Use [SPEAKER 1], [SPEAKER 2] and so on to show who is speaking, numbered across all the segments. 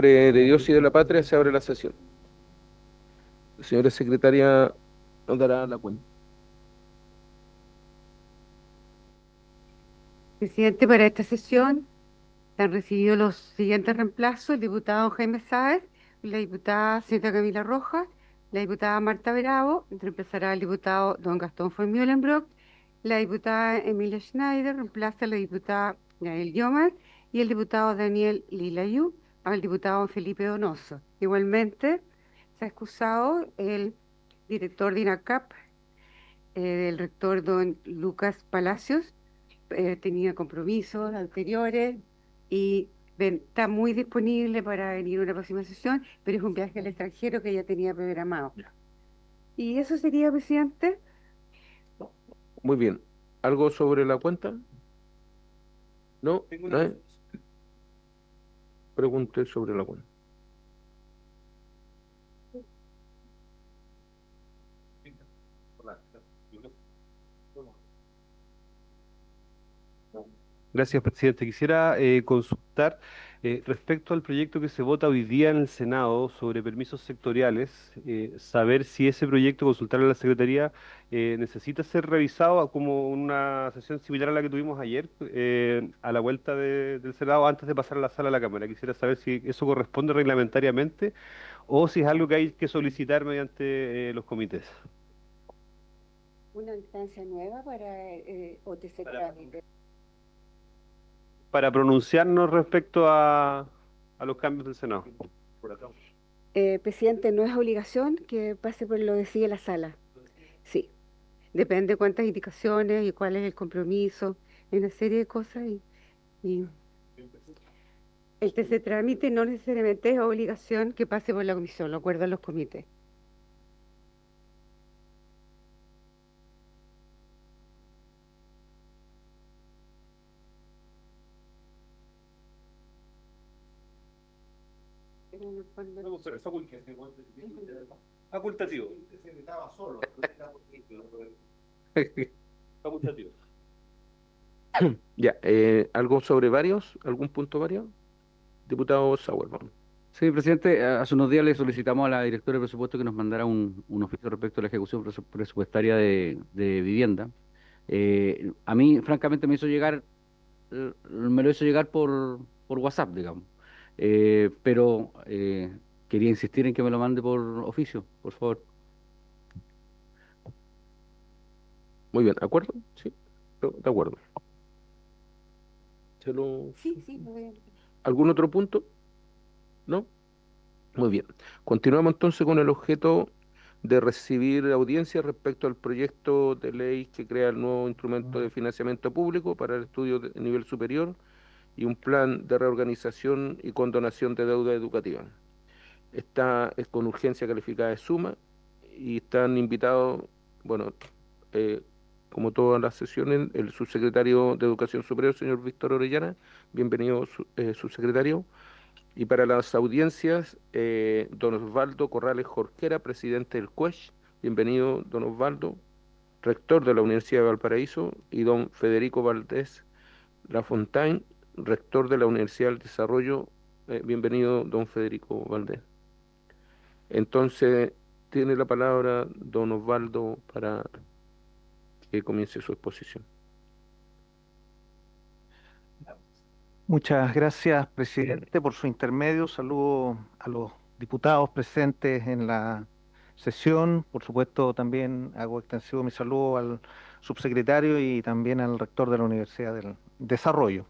[SPEAKER 1] nombre de Dios y de la patria se abre la sesión. La señora secretaria nos dará la cuenta.
[SPEAKER 2] Presidente, para esta sesión se han recibido los siguientes reemplazos: el diputado Jaime Sáez, la diputada señora Camila Rojas, la diputada Marta Bravo, reemplazará al diputado don Gastón von Mühlenbrock, la diputada Emilia Schneider reemplaza a la diputada Gael Llomas y el diputado Daniel Lilayú al diputado Felipe Donoso. Igualmente, se ha excusado el director de INACAP, el rector don Lucas Palacios. Tenía compromisos anteriores y está muy disponible para venir a una próxima sesión, pero es un viaje al extranjero que ya tenía programado.
[SPEAKER 1] Ya.
[SPEAKER 2] Y eso sería, presidente.
[SPEAKER 1] Muy bien. ¿Algo sobre la cuenta? No,
[SPEAKER 3] Tengo una
[SPEAKER 1] ¿no?
[SPEAKER 3] consulta.
[SPEAKER 1] Pregunté sobre la cuenta.
[SPEAKER 3] Gracias, presidente. Quisiera consultar respecto al proyecto que se vota hoy día en el Senado sobre permisos sectoriales, saber si ese proyecto, consultarle a la Secretaría, necesita ser revisado como una sesión similar a la que tuvimos ayer, a la vuelta del Senado, antes de pasar a la sala de la Cámara. Quisiera saber si eso corresponde reglamentariamente o si es algo que hay que solicitar mediante los comités.
[SPEAKER 2] Una instancia nueva para OTC Trámite.
[SPEAKER 3] Para pronunciarnos respecto a los cambios del Senado.
[SPEAKER 2] Presidente, no es obligación que pase por lo que sigue la sala. Sí, depende cuántas indicaciones y cuál es el compromiso, hay una serie de cosas y el TC trámite no necesariamente es obligación que pase por la comisión, lo acuerdan los comités. Pero en el fondo no.
[SPEAKER 3] Facultativo. Facultativo.
[SPEAKER 1] Ya, ¿algo sobre varios? ¿Algún punto varios? Diputado Sauer, vamos.
[SPEAKER 4] Sí, presidente, hace unos días le solicitamos a la directora de presupuesto que nos mandara un oficio respecto a la ejecución presupuestaria de vivienda. A mí, francamente, me lo hizo llegar por WhatsApp, digamos. Pero quería insistir en que me lo mande por oficio, por favor.
[SPEAKER 1] Muy bien, ¿de acuerdo? Sí, de acuerdo. ¿Se lo...
[SPEAKER 2] Sí, sí, lo veo.
[SPEAKER 1] ¿Algún otro punto? ¿No? Muy bien. Continuamos entonces con el objeto de recibir audiencia respecto al proyecto de ley que crea el nuevo instrumento de financiamiento público para el estudio de nivel superior y un plan de reorganización y condonación de deuda educativa. Está con urgencia calificada de suma y están invitados, bueno, eh, como todas las sesiones, el subsecretario de Educación Superior, señor Víctor Orellana. Bienvenido, subsecretario. Y para las audiencias, don Osvaldo Corrales Jorquera, presidente del CUESH. Bienvenido, don Osvaldo, rector de la Universidad de Valparaíso, y don Federico Valdés Lafontaine, rector de la Universidad del Desarrollo. Bienvenido, don Federico Valdés. Entonces, tiene la palabra don Osvaldo para que comience su exposición.
[SPEAKER 5] Muchas gracias, presidente, por su intermedio. Saludo a los diputados presentes en la sesión. Por supuesto, también hago extensivo mi saludo al subsecretario y también al rector de la Universidad del Desarrollo.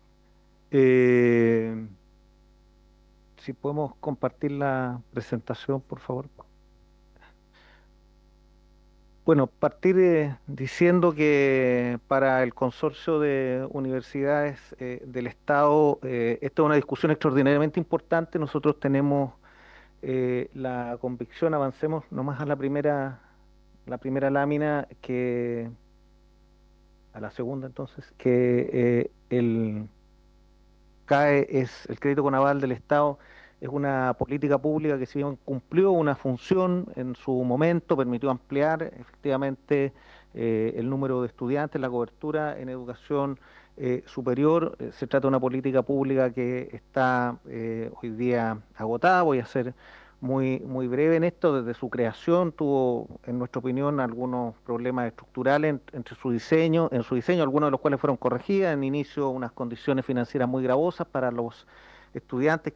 [SPEAKER 5] Si podemos compartir la presentación, por favor. Bueno, partir diciendo que para el consorcio de universidades del Estado, esta es una discusión extraordinariamente importante. Nosotros tenemos la convicción, avancemos nomás a la primera lámina, a la segunda entonces, que el CAE es el crédito con aval del Estado, es una política pública que si bien cumplió una función en su momento, permitió ampliar efectivamente el número de estudiantes, la cobertura en educación superior. Se trata de una política pública que está hoy día agotada. Voy a ser muy breve en esto. Desde su creación tuvo, en nuestra opinión, algunos problemas estructurales entre en su diseño, algunos de los cuales fueron corregidas. En inicio, unas condiciones financieras muy gravosas para los estudiantes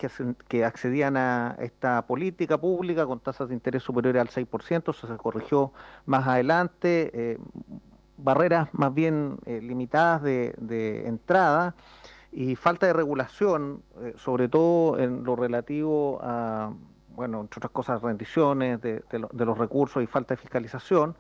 [SPEAKER 5] que accedían a esta política pública con tasas de interés superiores al 6%. Eso se corrigió más adelante. Barreras más bien limitadas de entrada y falta de regulación, sobre todo en lo relativo a, bueno, entre otras cosas, rendiciones de los recursos y falta de fiscalización.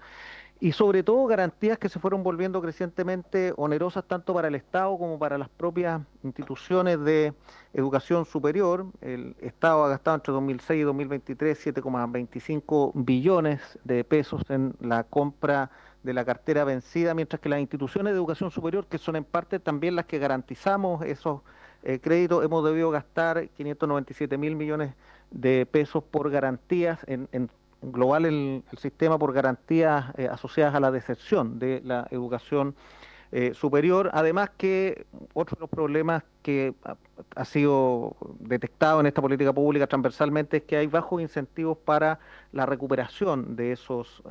[SPEAKER 5] Y sobre todo garantías que se fueron volviendo crecientemente onerosas tanto para el Estado como para las propias instituciones de educación superior. El Estado ha gastado entre 2006 y 2023 7,25 billones de pesos en la compra de la cartera vencida, mientras que las instituciones de educación superior, que son en parte también las que garantizamos esos créditos, hemos debido gastar 597.000 millones de pesos por garantías en global el sistema por garantías asociadas a la deserción de la educación superior. Además que otro de los problemas que ha sido detectado en esta política pública transversalmente es que hay bajos incentivos para la recuperación de esos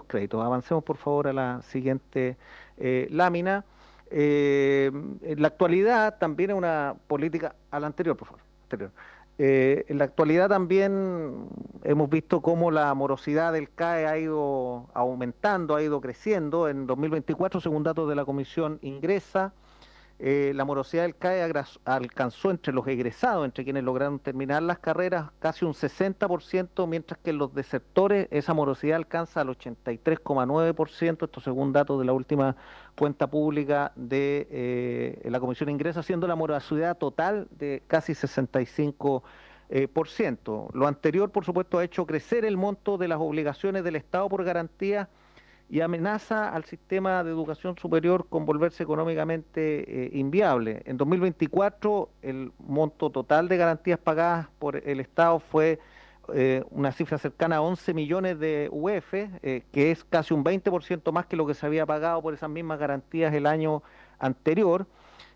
[SPEAKER 5] créditos. Avancemos por favor a la siguiente lámina. En la actualidad también es una política, a la anterior por favor, anterior. En la actualidad también hemos visto cómo la morosidad del CAE ha ido aumentando, ha ido creciendo. En 2024, según datos de la Comisión Ingresa, la morosidad del CAE alcanzó entre los egresados, entre quienes lograron terminar las carreras, casi un 60%, mientras que en los desertores esa morosidad alcanza al 83,9%, esto según datos de la última cuenta pública de la Comisión Ingresa, siendo la morosidad total de casi 65%. Lo anterior, por supuesto, ha hecho crecer el monto de las obligaciones del Estado por garantía y amenaza al sistema de educación superior con volverse económicamente inviable. En 2024, el monto total de garantías pagadas por el Estado fue una cifra cercana a 11 millones de UF, que es casi un 20% más que lo que se había pagado por esas mismas garantías el año anterior.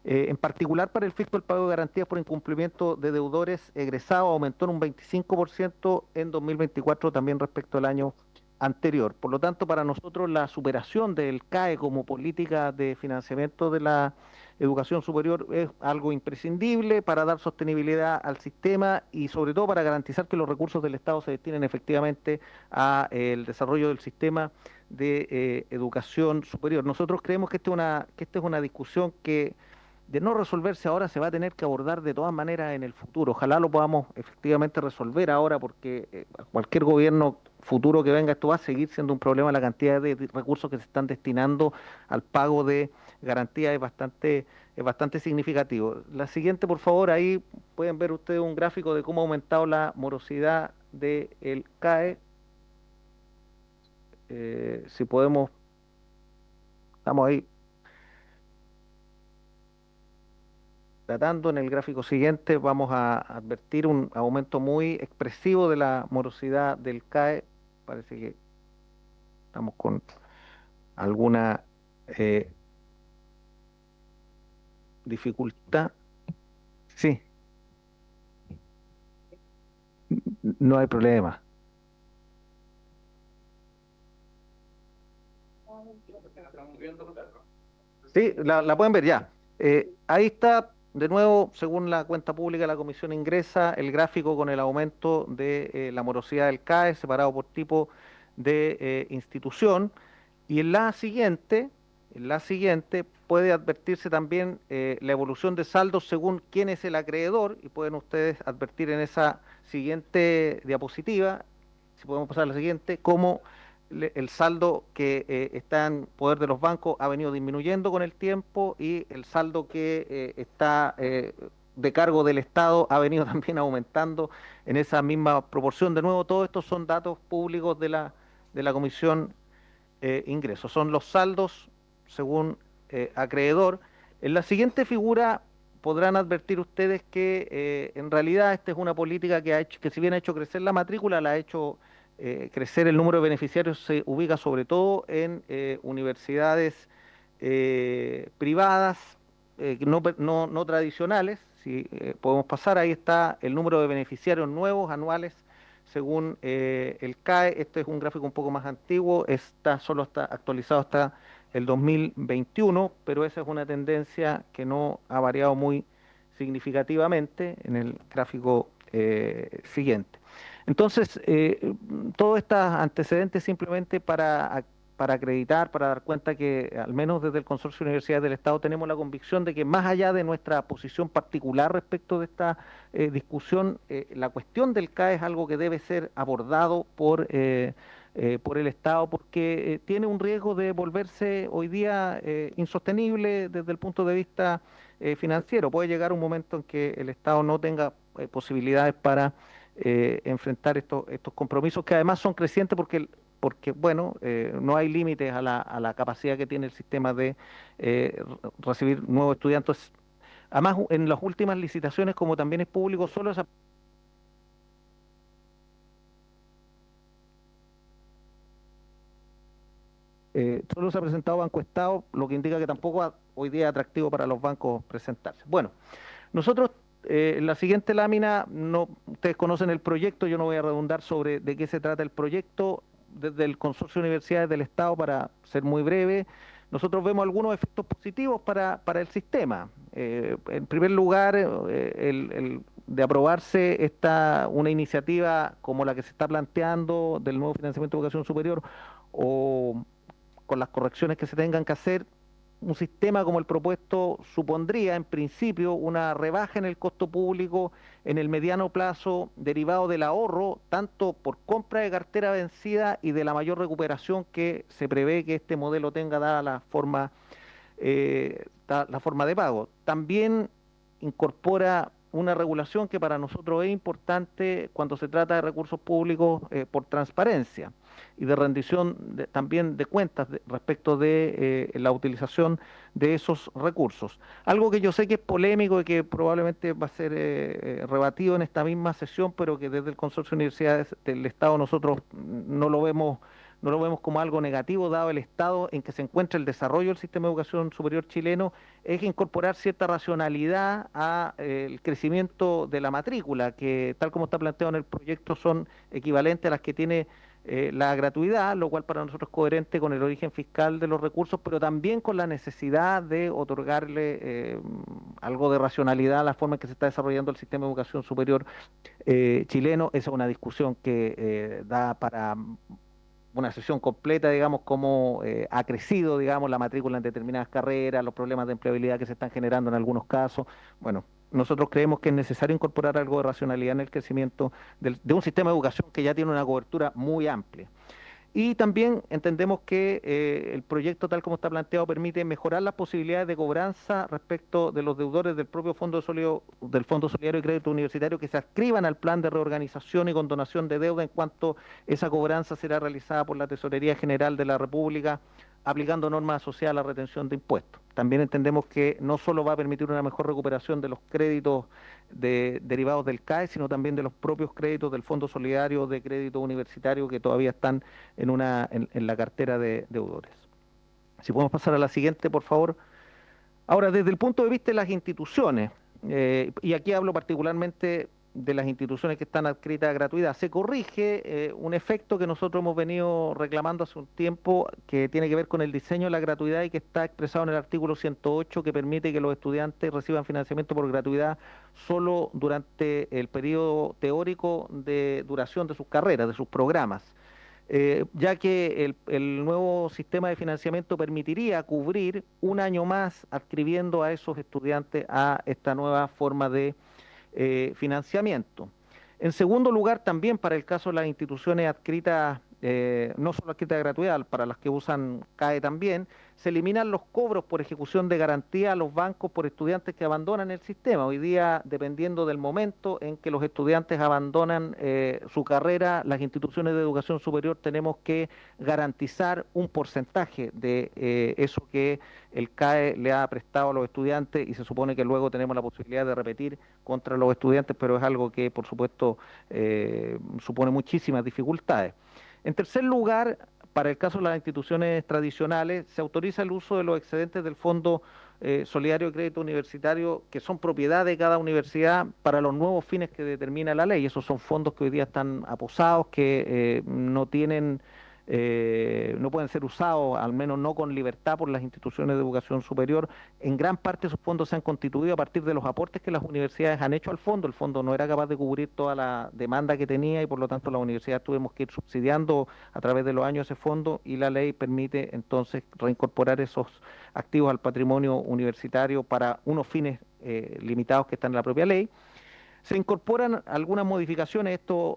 [SPEAKER 5] En particular para el fisco, el pago de garantías por incumplimiento de deudores egresados aumentó en un 25% en 2024 también respecto al año anterior. Por lo tanto, para nosotros la superación del CAE como política de financiamiento de la educación superior es algo imprescindible para dar sostenibilidad al sistema y sobre todo para garantizar que los recursos del Estado se destinen efectivamente a el desarrollo del sistema de educación superior. Nosotros creemos que esta es una discusión que de no resolverse ahora se va a tener que abordar de todas maneras en el futuro. Ojalá lo podamos efectivamente resolver ahora porque cualquier gobierno futuro que venga esto va a seguir siendo un problema. La cantidad de recursos que se están destinando al pago de garantías es bastante significativo. La siguiente, por favor, ahí pueden ver ustedes un gráfico de cómo ha aumentado la morosidad del CAE. Si podemos, estamos ahí tratando. En el gráfico siguiente vamos a advertir un aumento muy expresivo de la morosidad del CAE. Parece que estamos con alguna dificultad. Sí, no hay problema. Sí, la pueden ver ya. Ahí está, de nuevo, según la cuenta pública de la Comisión Ingresa, el gráfico con el aumento de la morosidad del CAE separado por tipo de institución. Y en la siguiente puede advertirse también la evolución de saldos según quién es el acreedor, y pueden ustedes advertir en esa siguiente diapositiva, si podemos pasar a la siguiente, cómo el saldo que está en poder de los bancos ha venido disminuyendo con el tiempo y el saldo que está de cargo del Estado ha venido también aumentando en esa misma proporción. De nuevo, todos estos son datos públicos de la Comisión Ingresos. Son los saldos según acreedor. En la siguiente figura podrán advertir ustedes que en realidad esta es una política que si bien ha hecho crecer la matrícula, la ha hecho crecer el número de beneficiarios, se ubica sobre todo en universidades privadas, no tradicionales. Si podemos pasar, ahí está el número de beneficiarios nuevos anuales según el CAE. Este es un gráfico un poco más antiguo, solo está actualizado hasta el 2021, pero esa es una tendencia que no ha variado muy significativamente en el gráfico siguiente. Entonces, todos estos antecedentes simplemente para acreditar, para dar cuenta que al menos desde el Consorcio de Universidades del Estado tenemos la convicción de que más allá de nuestra posición particular respecto de esta discusión, la cuestión del CAE es algo que debe ser abordado por el Estado, porque tiene un riesgo de volverse hoy día insostenible desde el punto de vista financiero. Puede llegar un momento en que el Estado no tenga posibilidades para enfrentar estos compromisos, que además son crecientes porque bueno, no hay límites a la capacidad que tiene el sistema de recibir nuevos estudiantes. Además, en las últimas licitaciones, como también es público, solo se ha presentado Banco Estado, lo que indica que tampoco hoy día es atractivo para los bancos presentarse. Bueno, nosotros en la siguiente lámina, ustedes conocen el proyecto, yo no voy a redundar sobre de qué se trata el proyecto. Desde el Consorcio de Universidades del Estado, para ser muy breve, nosotros vemos algunos efectos positivos para el sistema. En primer lugar, de aprobarse una iniciativa como la que se está planteando del nuevo financiamiento de educación superior, o con las correcciones que se tengan que hacer, un sistema como el propuesto supondría en principio una rebaja en el costo público en el mediano plazo, derivado del ahorro tanto por compra de cartera vencida y de la mayor recuperación que se prevé que este modelo tenga dada la forma de pago. También incorpora una regulación que para nosotros es importante cuando se trata de recursos públicos, por transparencia y de rendición también de cuentas respecto de la utilización de esos recursos. Algo que yo sé que es polémico y que probablemente va a ser rebatido en esta misma sesión, pero que desde el Consorcio de Universidades del Estado nosotros no lo vemos como algo negativo, dado el estado en que se encuentra el desarrollo del sistema de educación superior chileno, es incorporar cierta racionalidad al crecimiento de la matrícula, que tal como está planteado en el proyecto son equivalentes a las que tiene la gratuidad, lo cual para nosotros es coherente con el origen fiscal de los recursos, pero también con la necesidad de otorgarle algo de racionalidad a la forma en que se está desarrollando el sistema de educación superior chileno. Esa es una discusión que da para una sesión completa, digamos, cómo ha crecido, digamos, la matrícula en determinadas carreras, los problemas de empleabilidad que se están generando en algunos casos. Bueno, nosotros creemos que es necesario incorporar algo de racionalidad en el crecimiento de un sistema de educación que ya tiene una cobertura muy amplia. Y también entendemos que el proyecto, tal como está planteado, permite mejorar las posibilidades de cobranza respecto de los deudores del propio Fondo Solidario y Crédito Universitario que se adscriban al plan de reorganización y condonación de deuda, en cuanto esa cobranza será realizada por la Tesorería General de la República, aplicando normas asociadas a la retención de impuestos. También entendemos que no solo va a permitir una mejor recuperación de los créditos derivados del CAE, sino también de los propios créditos del Fondo Solidario de Crédito Universitario que todavía están en la cartera de deudores. Si podemos pasar a la siguiente, por favor. Ahora, desde el punto de vista de las instituciones, y aquí hablo particularmente de las instituciones que están adscritas a gratuidad, se corrige un efecto que nosotros hemos venido reclamando hace un tiempo, que tiene que ver con el diseño de la gratuidad y que está expresado en el artículo 108, que permite que los estudiantes reciban financiamiento por gratuidad solo durante el periodo teórico de duración de sus carreras, de sus programas. Ya que el nuevo sistema de financiamiento permitiría cubrir un año más adscribiendo a esos estudiantes a esta nueva forma de financiamiento. En segundo lugar, también para el caso de las instituciones adscritas, no solo adscritas de gratuidad, para las que usan CAE también, se eliminan los cobros por ejecución de garantía a los bancos por estudiantes que abandonan el sistema. Hoy día, dependiendo del momento en que los estudiantes abandonan su carrera, las instituciones de educación superior tenemos que garantizar un porcentaje de eso que el CAE le ha prestado a los estudiantes, y se supone que luego tenemos la posibilidad de repetir contra los estudiantes, pero es algo que por supuesto supone muchísimas dificultades. En tercer lugar, para el caso de las instituciones tradicionales, se autoriza el uso de los excedentes del Fondo solidario de crédito universitario que son propiedad de cada universidad para los nuevos fines que determina la ley. Esos son fondos que hoy día están aposados, que no tienen, no pueden ser usados, al menos no con libertad, por las instituciones de educación superior. En gran parte esos fondos se han constituido a partir de los aportes que las universidades han hecho al fondo. El fondo no era capaz de cubrir toda la demanda que tenía y por lo tanto las universidades tuvimos que ir subsidiando a través de los años ese fondo, y la ley permite entonces reincorporar esos activos al patrimonio universitario para unos fines limitados que están en la propia ley. Se incorporan algunas modificaciones, esto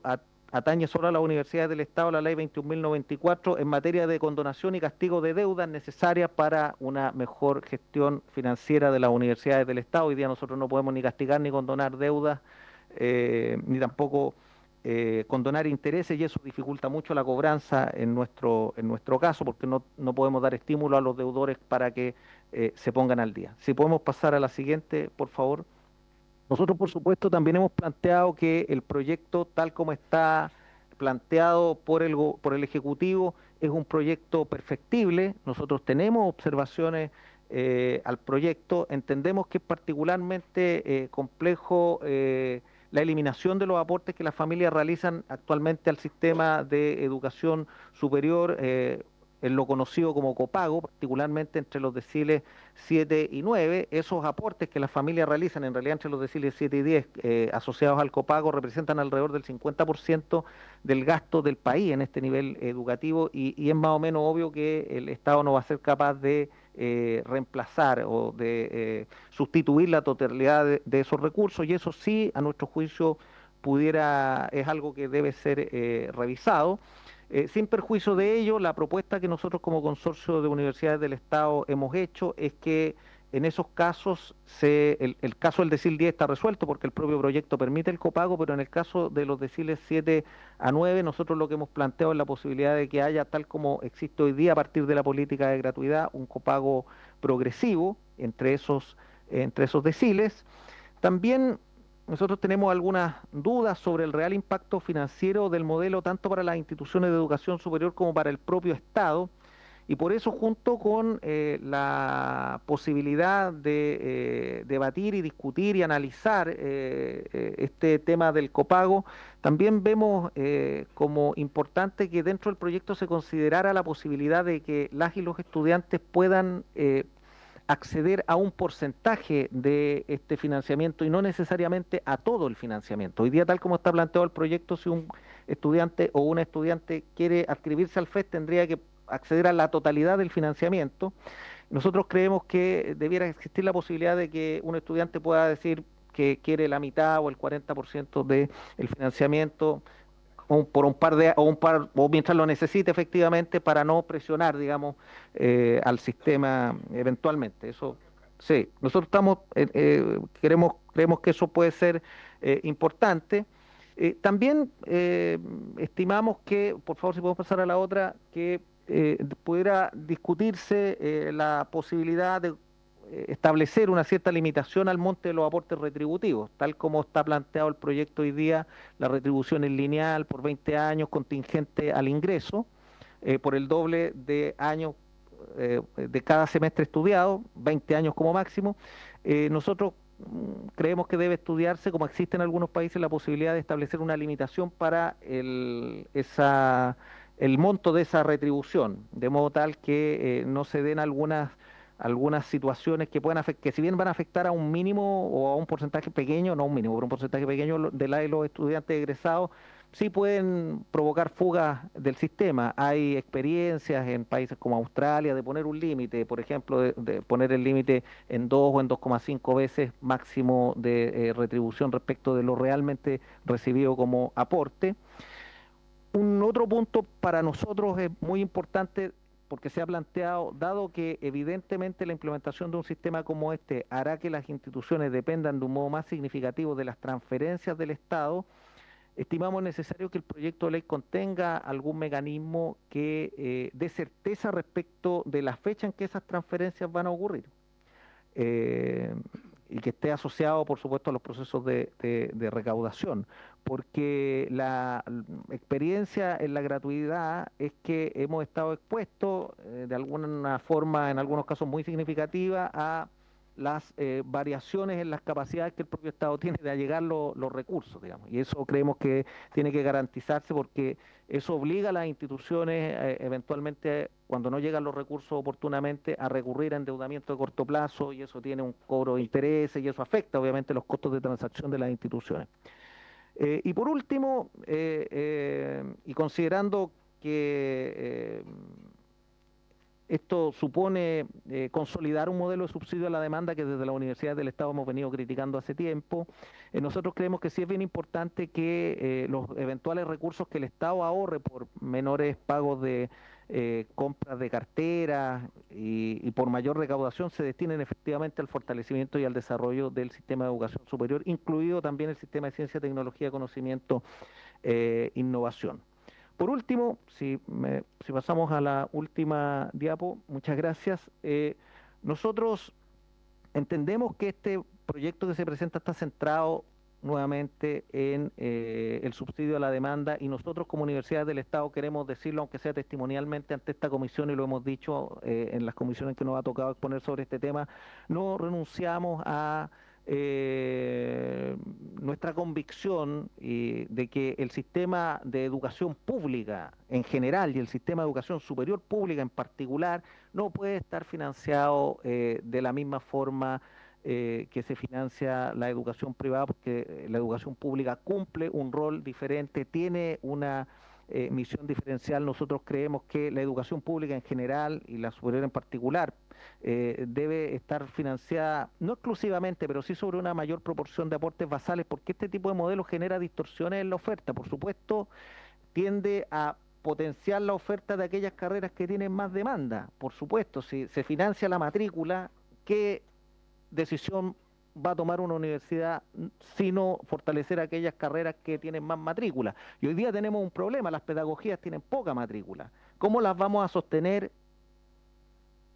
[SPEAKER 5] atañe solo a las universidades del Estado, la ley 21.094, en materia de condonación y castigo de deudas necesarias para una mejor gestión financiera de las universidades del Estado. Hoy día nosotros no podemos ni castigar ni condonar deudas, ni tampoco condonar intereses, y eso dificulta mucho la cobranza en nuestro caso, porque no podemos dar estímulo a los deudores para que se pongan al día. Si podemos pasar a la siguiente, por favor. Nosotros, por supuesto, también hemos planteado que el proyecto, tal como está planteado por el Ejecutivo, es un proyecto perfectible. Nosotros tenemos observaciones al proyecto. Entendemos que es particularmente complejo la eliminación de los aportes que las familias realizan actualmente al sistema de educación superior, en lo conocido como copago, particularmente entre los deciles 7 y 9. Esos aportes que las familias realizan, en realidad entre los deciles 7 y 10, asociados al copago, representan alrededor del 50% del gasto del país en este nivel educativo, y es más o menos obvio que el Estado no va a ser capaz de reemplazar o de sustituir la totalidad de esos recursos, y eso sí, a nuestro juicio, es algo que debe ser revisado. Sin perjuicio de ello, la propuesta que nosotros como consorcio de universidades del Estado hemos hecho es que en esos casos, el caso del decil 10 está resuelto porque el propio proyecto permite el copago, pero en el caso de los deciles 7 a 9, nosotros lo que hemos planteado es la posibilidad de que haya, tal como existe hoy día a partir de la política de gratuidad, un copago progresivo entre esos deciles. También nosotros tenemos algunas dudas sobre el real impacto financiero del modelo, tanto para las instituciones de educación superior como para el propio Estado, y por eso, junto con la posibilidad de debatir y discutir y analizar este tema del copago, también vemos como importante que dentro del proyecto se considerara la posibilidad de que las y los estudiantes puedan acceder a un porcentaje de este financiamiento y no necesariamente a todo el financiamiento. Hoy día, tal como está planteado el proyecto, si un estudiante o una estudiante quiere adscribirse al FES, tendría que acceder a la totalidad del financiamiento. Nosotros creemos que debiera existir la posibilidad de que un estudiante pueda decir que quiere la mitad o el 40% del financiamiento, por un par de, o mientras lo necesite efectivamente, para no presionar, digamos, al sistema eventualmente. Eso sí, nosotros creemos que eso puede ser importante. También estimamos que, por favor, si podemos pasar a la otra, que pudiera discutirse la posibilidad de establecer una cierta limitación al monte de los aportes retributivos, tal como está planteado el proyecto hoy día. La retribución es lineal por 20 años, contingente al ingreso, por el doble de años de cada semestre estudiado, 20 años como máximo. Nosotros creemos que debe estudiarse, como existe en algunos países, la posibilidad de establecer una limitación para el monto de esa retribución, de modo tal que no se den algunas situaciones que puedan afectar, que si bien van a afectar a un mínimo o a un porcentaje pequeño, no un mínimo, pero un porcentaje pequeño de los estudiantes egresados, sí pueden provocar fugas del sistema. Hay experiencias en países como Australia de poner un límite, por ejemplo, de poner el límite en 2 o en 2,5 veces máximo de retribución respecto de lo realmente recibido como aporte. Un otro punto para nosotros es muy importante, porque se ha planteado, dado que evidentemente la implementación de un sistema como este hará que las instituciones dependan de un modo más significativo de las transferencias del Estado, estimamos necesario que el proyecto de ley contenga algún mecanismo que dé certeza respecto de la fecha en que esas transferencias van a ocurrir. Y que esté asociado, por supuesto, a los procesos de recaudación, porque la experiencia en la gratuidad es que hemos estado expuestos de alguna forma, en algunos casos muy significativa, a las variaciones en las capacidades que el propio Estado tiene de allegar los recursos, digamos. Y eso creemos que tiene que garantizarse porque eso obliga a las instituciones eventualmente, cuando no llegan los recursos oportunamente, a recurrir a endeudamiento de corto plazo y eso tiene un cobro de intereses y eso afecta obviamente los costos de transacción de las instituciones. Y por último, y considerando que esto supone consolidar un modelo de subsidio a la demanda que desde la Universidad del Estado hemos venido criticando hace tiempo. Nosotros creemos que sí es bien importante que los eventuales recursos que el Estado ahorre por menores pagos de compras de carteras y por mayor recaudación se destinen efectivamente al fortalecimiento y al desarrollo del sistema de educación superior, incluido también el sistema de ciencia, tecnología, conocimiento, innovación. Por último, si pasamos a la última diapo, muchas gracias. Nosotros entendemos que este proyecto que se presenta está centrado nuevamente en el subsidio a la demanda y nosotros como Universidad del Estado queremos decirlo, aunque sea testimonialmente ante esta comisión y lo hemos dicho en las comisiones que nos ha tocado exponer sobre este tema, no renunciamos a nuestra convicción de que el sistema de educación pública en general y el sistema de educación superior pública en particular no puede estar financiado de la misma forma que se financia la educación privada, porque la educación pública cumple un rol diferente, tiene una misión diferencial. Nosotros creemos que la educación pública en general y la superior en particular debe estar financiada, no exclusivamente, pero sí sobre una mayor proporción de aportes basales, porque este tipo de modelo genera distorsiones en la oferta. Por supuesto, tiende a potenciar la oferta de aquellas carreras que tienen más demanda. Por supuesto, si se financia la matrícula, ¿qué decisión va a tomar una universidad sino fortalecer aquellas carreras que tienen más matrícula? Y hoy día tenemos un problema, las pedagogías tienen poca matrícula. ¿Cómo las vamos a sostener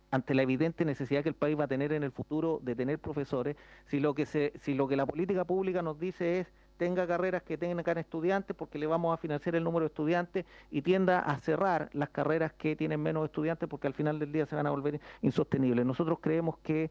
[SPEAKER 5] ante la evidente necesidad que el país va a tener en el futuro de tener profesores, si lo que la política pública nos dice es tenga carreras que tengan estudiantes porque le vamos a financiar el número de estudiantes y tienda a cerrar las carreras que tienen menos estudiantes porque al final del día se van a volver insostenibles? Nosotros creemos que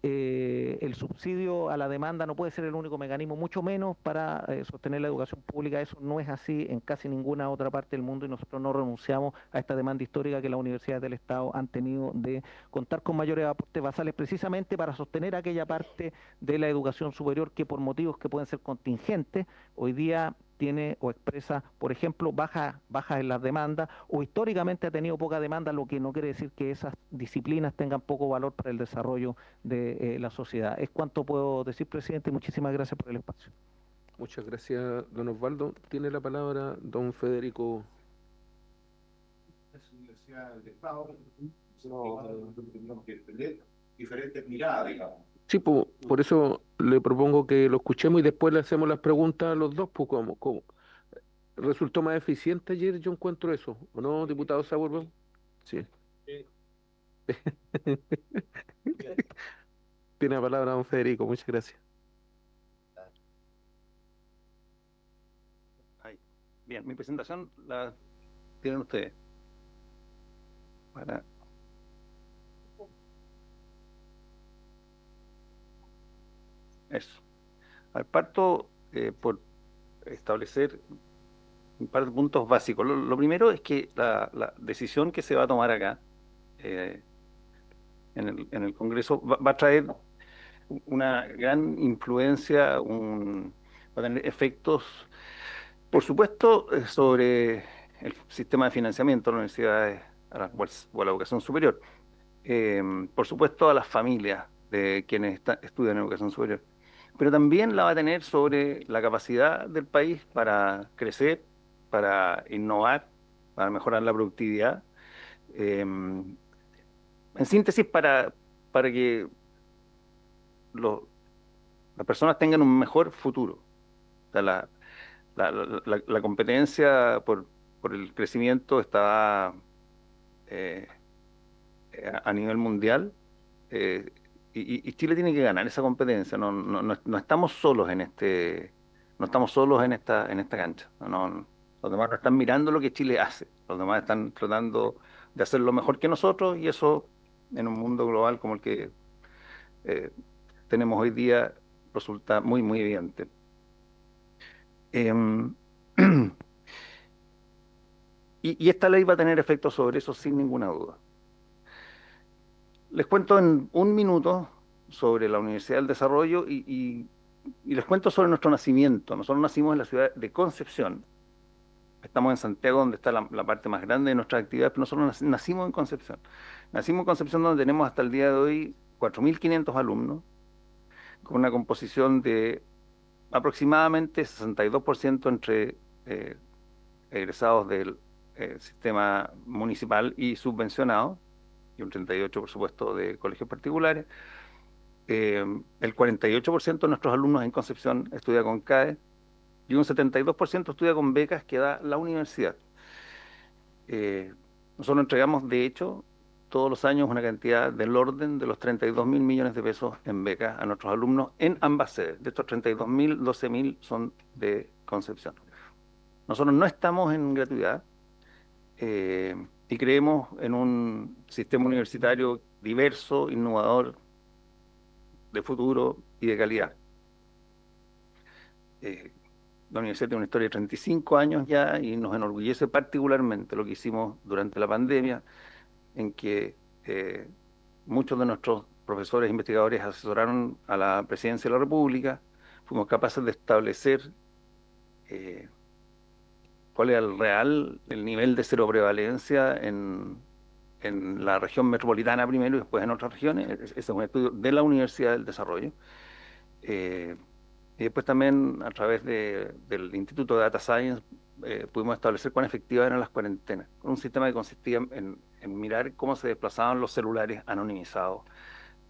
[SPEAKER 5] el subsidio a la demanda no puede ser el único mecanismo, mucho menos para sostener la educación pública. Eso no es así en casi ninguna otra parte del mundo y nosotros no renunciamos a esta demanda histórica que las universidades del Estado han tenido de contar con mayores aportes basales precisamente para sostener aquella parte de la educación superior que por motivos que pueden ser contingentes, hoy día tiene o expresa, por ejemplo, bajas en las demandas o históricamente ha tenido poca demanda, lo que no quiere decir que esas disciplinas tengan poco valor para el desarrollo de la sociedad. Es cuanto puedo decir, presidente, y muchísimas gracias por el espacio.
[SPEAKER 1] Muchas gracias, don Osvaldo. Tiene la palabra don Federico.
[SPEAKER 6] Las universidades del Estado, tenemos que tener diferentes miradas, digamos.
[SPEAKER 1] Sí, por eso le propongo que lo escuchemos y después le hacemos las preguntas a los dos, pues como resultó más eficiente ayer, yo encuentro eso, ¿o no, diputado Sauer? Sí. Tiene la palabra don Federico, muchas gracias.
[SPEAKER 7] Bien, mi presentación la tienen ustedes. Para... Eso. Parto por establecer un par de puntos básicos. Lo primero es que la decisión que se va a tomar acá en el Congreso va a traer una gran influencia, va a tener efectos, por supuesto, sobre el sistema de financiamiento de las universidades o a la educación superior. Por supuesto, a las familias de quienes estudian educación superior, pero también la va a tener sobre la capacidad del país para crecer, para innovar, para mejorar la productividad. En síntesis, para que las personas tengan un mejor futuro. O sea, la competencia por el crecimiento está a nivel mundial, y Chile tiene que ganar esa competencia. No estamos solos en no estamos solos en esta cancha. Los demás no están mirando lo que Chile hace. Los demás están tratando de hacerlo mejor que nosotros, y eso en un mundo global como el que tenemos hoy día resulta muy, muy evidente. Em, y esta ley va a tener efectos sobre eso sin ninguna duda. Les cuento en un minuto sobre la Universidad del Desarrollo y les cuento sobre nuestro nacimiento. Nosotros nacimos en la ciudad de Concepción. Estamos en Santiago, donde está la parte más grande de nuestras actividades, pero nosotros nacimos en Concepción. Nacimos en Concepción, donde tenemos hasta el día de hoy 4.500 alumnos, con una composición de aproximadamente 62% entre egresados del sistema municipal y subvencionados, y un 38% por supuesto de colegios particulares. El 48% de nuestros alumnos en Concepción estudia con CAE y un 72% estudia con becas que da la universidad. Nosotros entregamos, de hecho, todos los años una cantidad del orden de los 32.000 millones de pesos en becas a nuestros alumnos en ambas sedes. De estos 32.000, 12.000 son de Concepción. Nosotros no estamos en gratuidad y creemos en un sistema universitario diverso, innovador, de futuro y de calidad. La universidad tiene una historia de 35 años ya y nos enorgullece particularmente lo que hicimos durante la pandemia, en que muchos de nuestros profesores e investigadores asesoraron a la Presidencia de la República. Fuimos capaces de establecer cuál era el nivel de cero prevalencia en la región metropolitana primero y después en otras regiones. Ese es un estudio de la Universidad del Desarrollo. Y después también a través del Instituto de Data Science pudimos establecer cuán efectivas eran las cuarentenas, con un sistema que consistía en mirar cómo se desplazaban los celulares anonimizados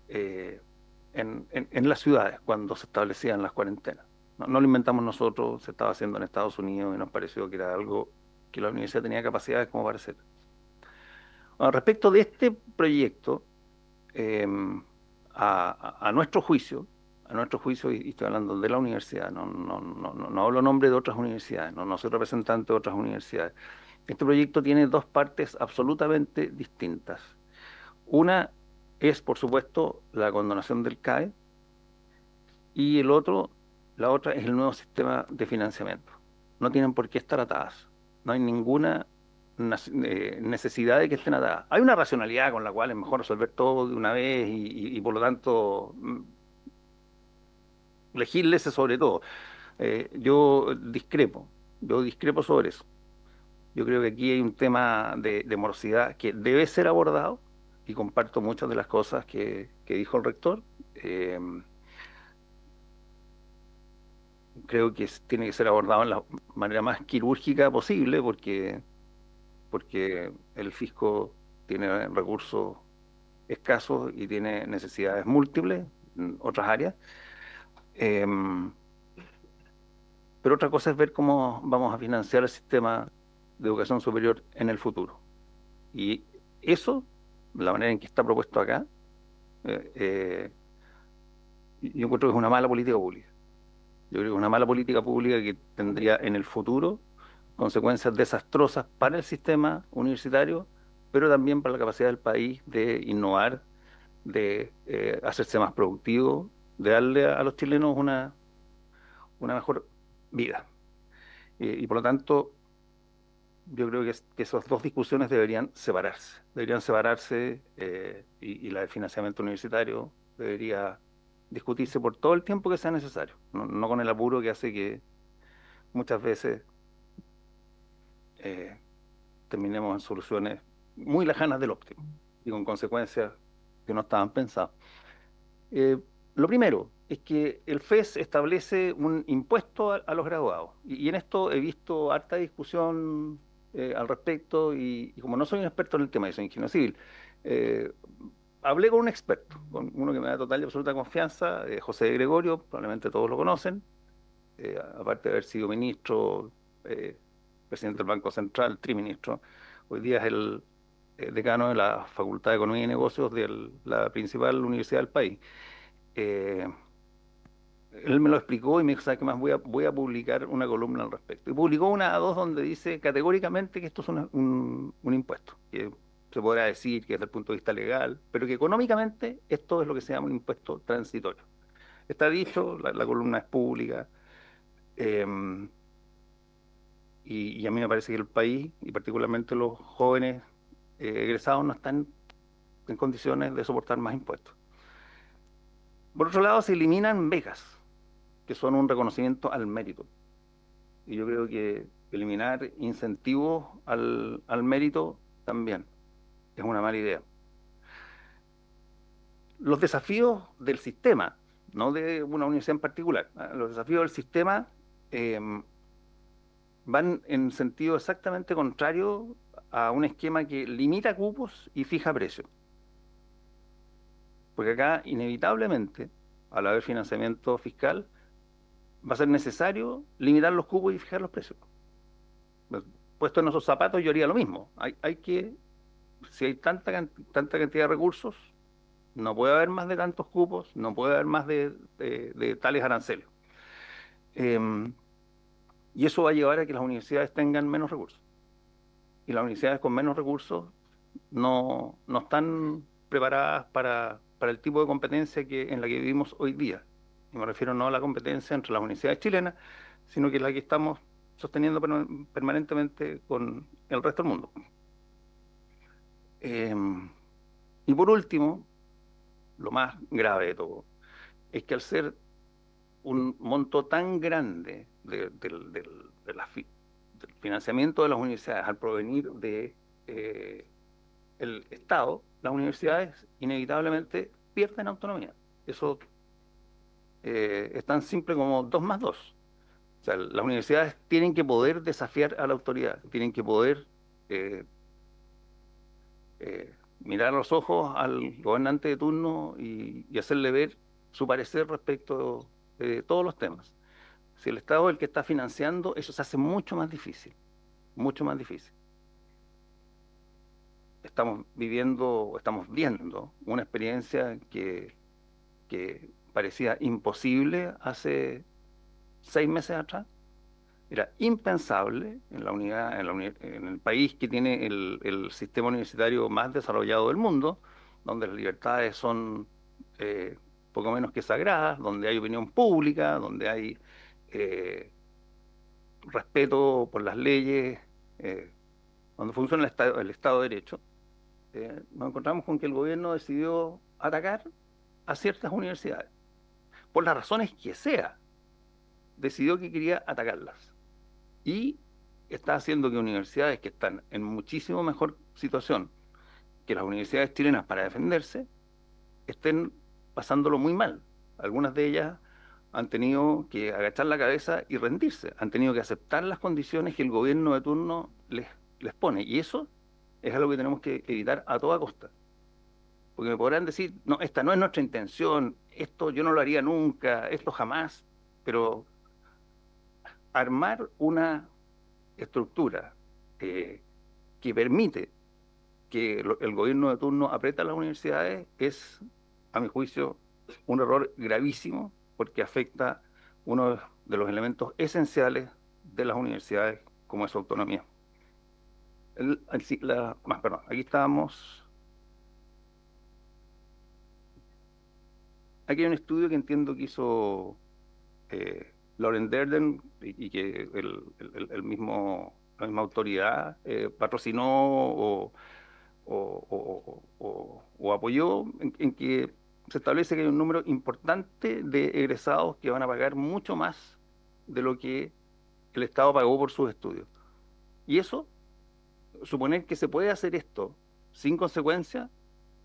[SPEAKER 7] en las ciudades cuando se establecían las cuarentenas. No lo inventamos nosotros, se estaba haciendo en Estados Unidos y nos pareció que era algo que la universidad tenía capacidades como para hacer. Bueno, respecto de este proyecto, a nuestro juicio, y estoy hablando de la universidad, no hablo en nombre de otras universidades, no soy representante de otras universidades. Este proyecto tiene dos partes absolutamente distintas. Una es, por supuesto, la condonación del CAE, y la otra es el nuevo sistema de financiamiento. No tienen por qué estar atadas. No hay ninguna necesidad de que estén atadas. Hay una racionalidad con la cual es mejor resolver todo de una vez y por lo tanto legislarse sobre todo. Yo discrepo sobre eso. Yo creo que aquí hay un tema de morosidad que debe ser abordado y comparto muchas de las cosas que dijo el rector. Creo que tiene que ser abordado en la manera más quirúrgica posible porque el fisco tiene recursos escasos y tiene necesidades múltiples en otras áreas. Pero otra cosa es ver cómo vamos a financiar el sistema de educación superior en el futuro. Y eso, la manera en que está propuesto acá, yo encuentro que es una mala política pública. Yo creo que es una mala política pública que tendría en el futuro consecuencias desastrosas para el sistema universitario, pero también para la capacidad del país de innovar, de hacerse más productivo, de darle a los chilenos una mejor vida. Y por lo tanto, yo creo que esas dos discusiones deberían separarse. Y la del financiamiento universitario debería discutirse por todo el tiempo que sea necesario, no con el apuro que hace que muchas veces terminemos en soluciones muy lejanas del óptimo y con consecuencias que no estaban pensadas. Lo primero es que el FES establece un impuesto a los graduados y en esto he visto harta discusión al respecto y como no soy un experto en el tema, yo soy ingeniero civil, hablé con un experto, con uno que me da total y absoluta confianza, José de Gregorio, probablemente todos lo conocen, aparte de haber sido ministro, presidente del Banco Central, triministro, hoy día es el decano de la Facultad de Economía y Negocios de la principal universidad del país. Él me lo explicó y me dijo, ¿sabes qué más? Voy a publicar una columna al respecto. Y publicó una a dos donde dice categóricamente que esto es un impuesto, que se podrá decir que desde el punto de vista legal, pero que económicamente esto es lo que se llama un impuesto transitorio. está dicho, la columna es pública, em, y a mí me parece que el país, y particularmente los jóvenes egresados, no están en condiciones de soportar más impuestos. Por otro lado, se eliminan becas, que son un reconocimiento al mérito. Y yo creo que eliminar incentivos al mérito también es una mala idea. Los desafíos del sistema, no de una universidad en particular, los desafíos del sistema van en sentido exactamente contrario a un esquema que limita cupos y fija precios. Porque acá, inevitablemente, al haber financiamiento fiscal, va a ser necesario limitar los cupos y fijar los precios. Puesto en esos zapatos, yo haría lo mismo. Hay que, si hay tanta cantidad de recursos, no puede haber más de tantos cupos, no puede haber más de tales aranceles. Y eso va a llevar a que las universidades tengan menos recursos. Y las universidades con menos recursos no están preparadas para el tipo de competencia en la que vivimos hoy día. Y me refiero no a la competencia entre las universidades chilenas, sino que la que estamos sosteniendo permanentemente con el resto del mundo. Y por último, lo más grave de todo, es que al ser un monto tan grande del financiamiento de las universidades, al provenir de el Estado, las universidades inevitablemente pierden autonomía. Eso es tan simple como 2 más 2. O sea, las universidades tienen que poder desafiar a la autoridad, tienen que poder eh, mirar a los ojos al gobernante de turno y hacerle ver su parecer respecto de todos los temas. Si el Estado es el que está financiando, eso se hace mucho más difícil, mucho más difícil. Estamos viendo una experiencia que parecía imposible hace 6 meses atrás. Era impensable en en el país que tiene el sistema universitario más desarrollado del mundo, donde las libertades son poco menos que sagradas, donde hay opinión pública, donde hay respeto por las leyes, eh, donde funciona el Estado de Derecho. Nos encontramos con que el gobierno decidió atacar a ciertas universidades, por las razones que sea, decidió que quería atacarlas. Y está haciendo que universidades que están en muchísimo mejor situación que las universidades chilenas para defenderse, estén pasándolo muy mal. Algunas de ellas han tenido que agachar la cabeza y rendirse, han tenido que aceptar las condiciones que el gobierno de turno les pone. Y eso es algo que tenemos que evitar a toda costa. Porque me podrán decir, no, esta no es nuestra intención, esto yo no lo haría nunca, esto jamás, pero armar una estructura que permite que el gobierno de turno aprieta a las universidades es, a mi juicio, un error gravísimo porque afecta uno de los elementos esenciales de las universidades, como es su autonomía. Perdón, aquí estábamos. Aquí hay un estudio que entiendo que hizo Lauren Derden y que la misma autoridad patrocinó o apoyó en que se establece que hay un número importante de egresados que van a pagar mucho más de lo que el Estado pagó por sus estudios. Y eso, suponer que se puede hacer esto sin consecuencia,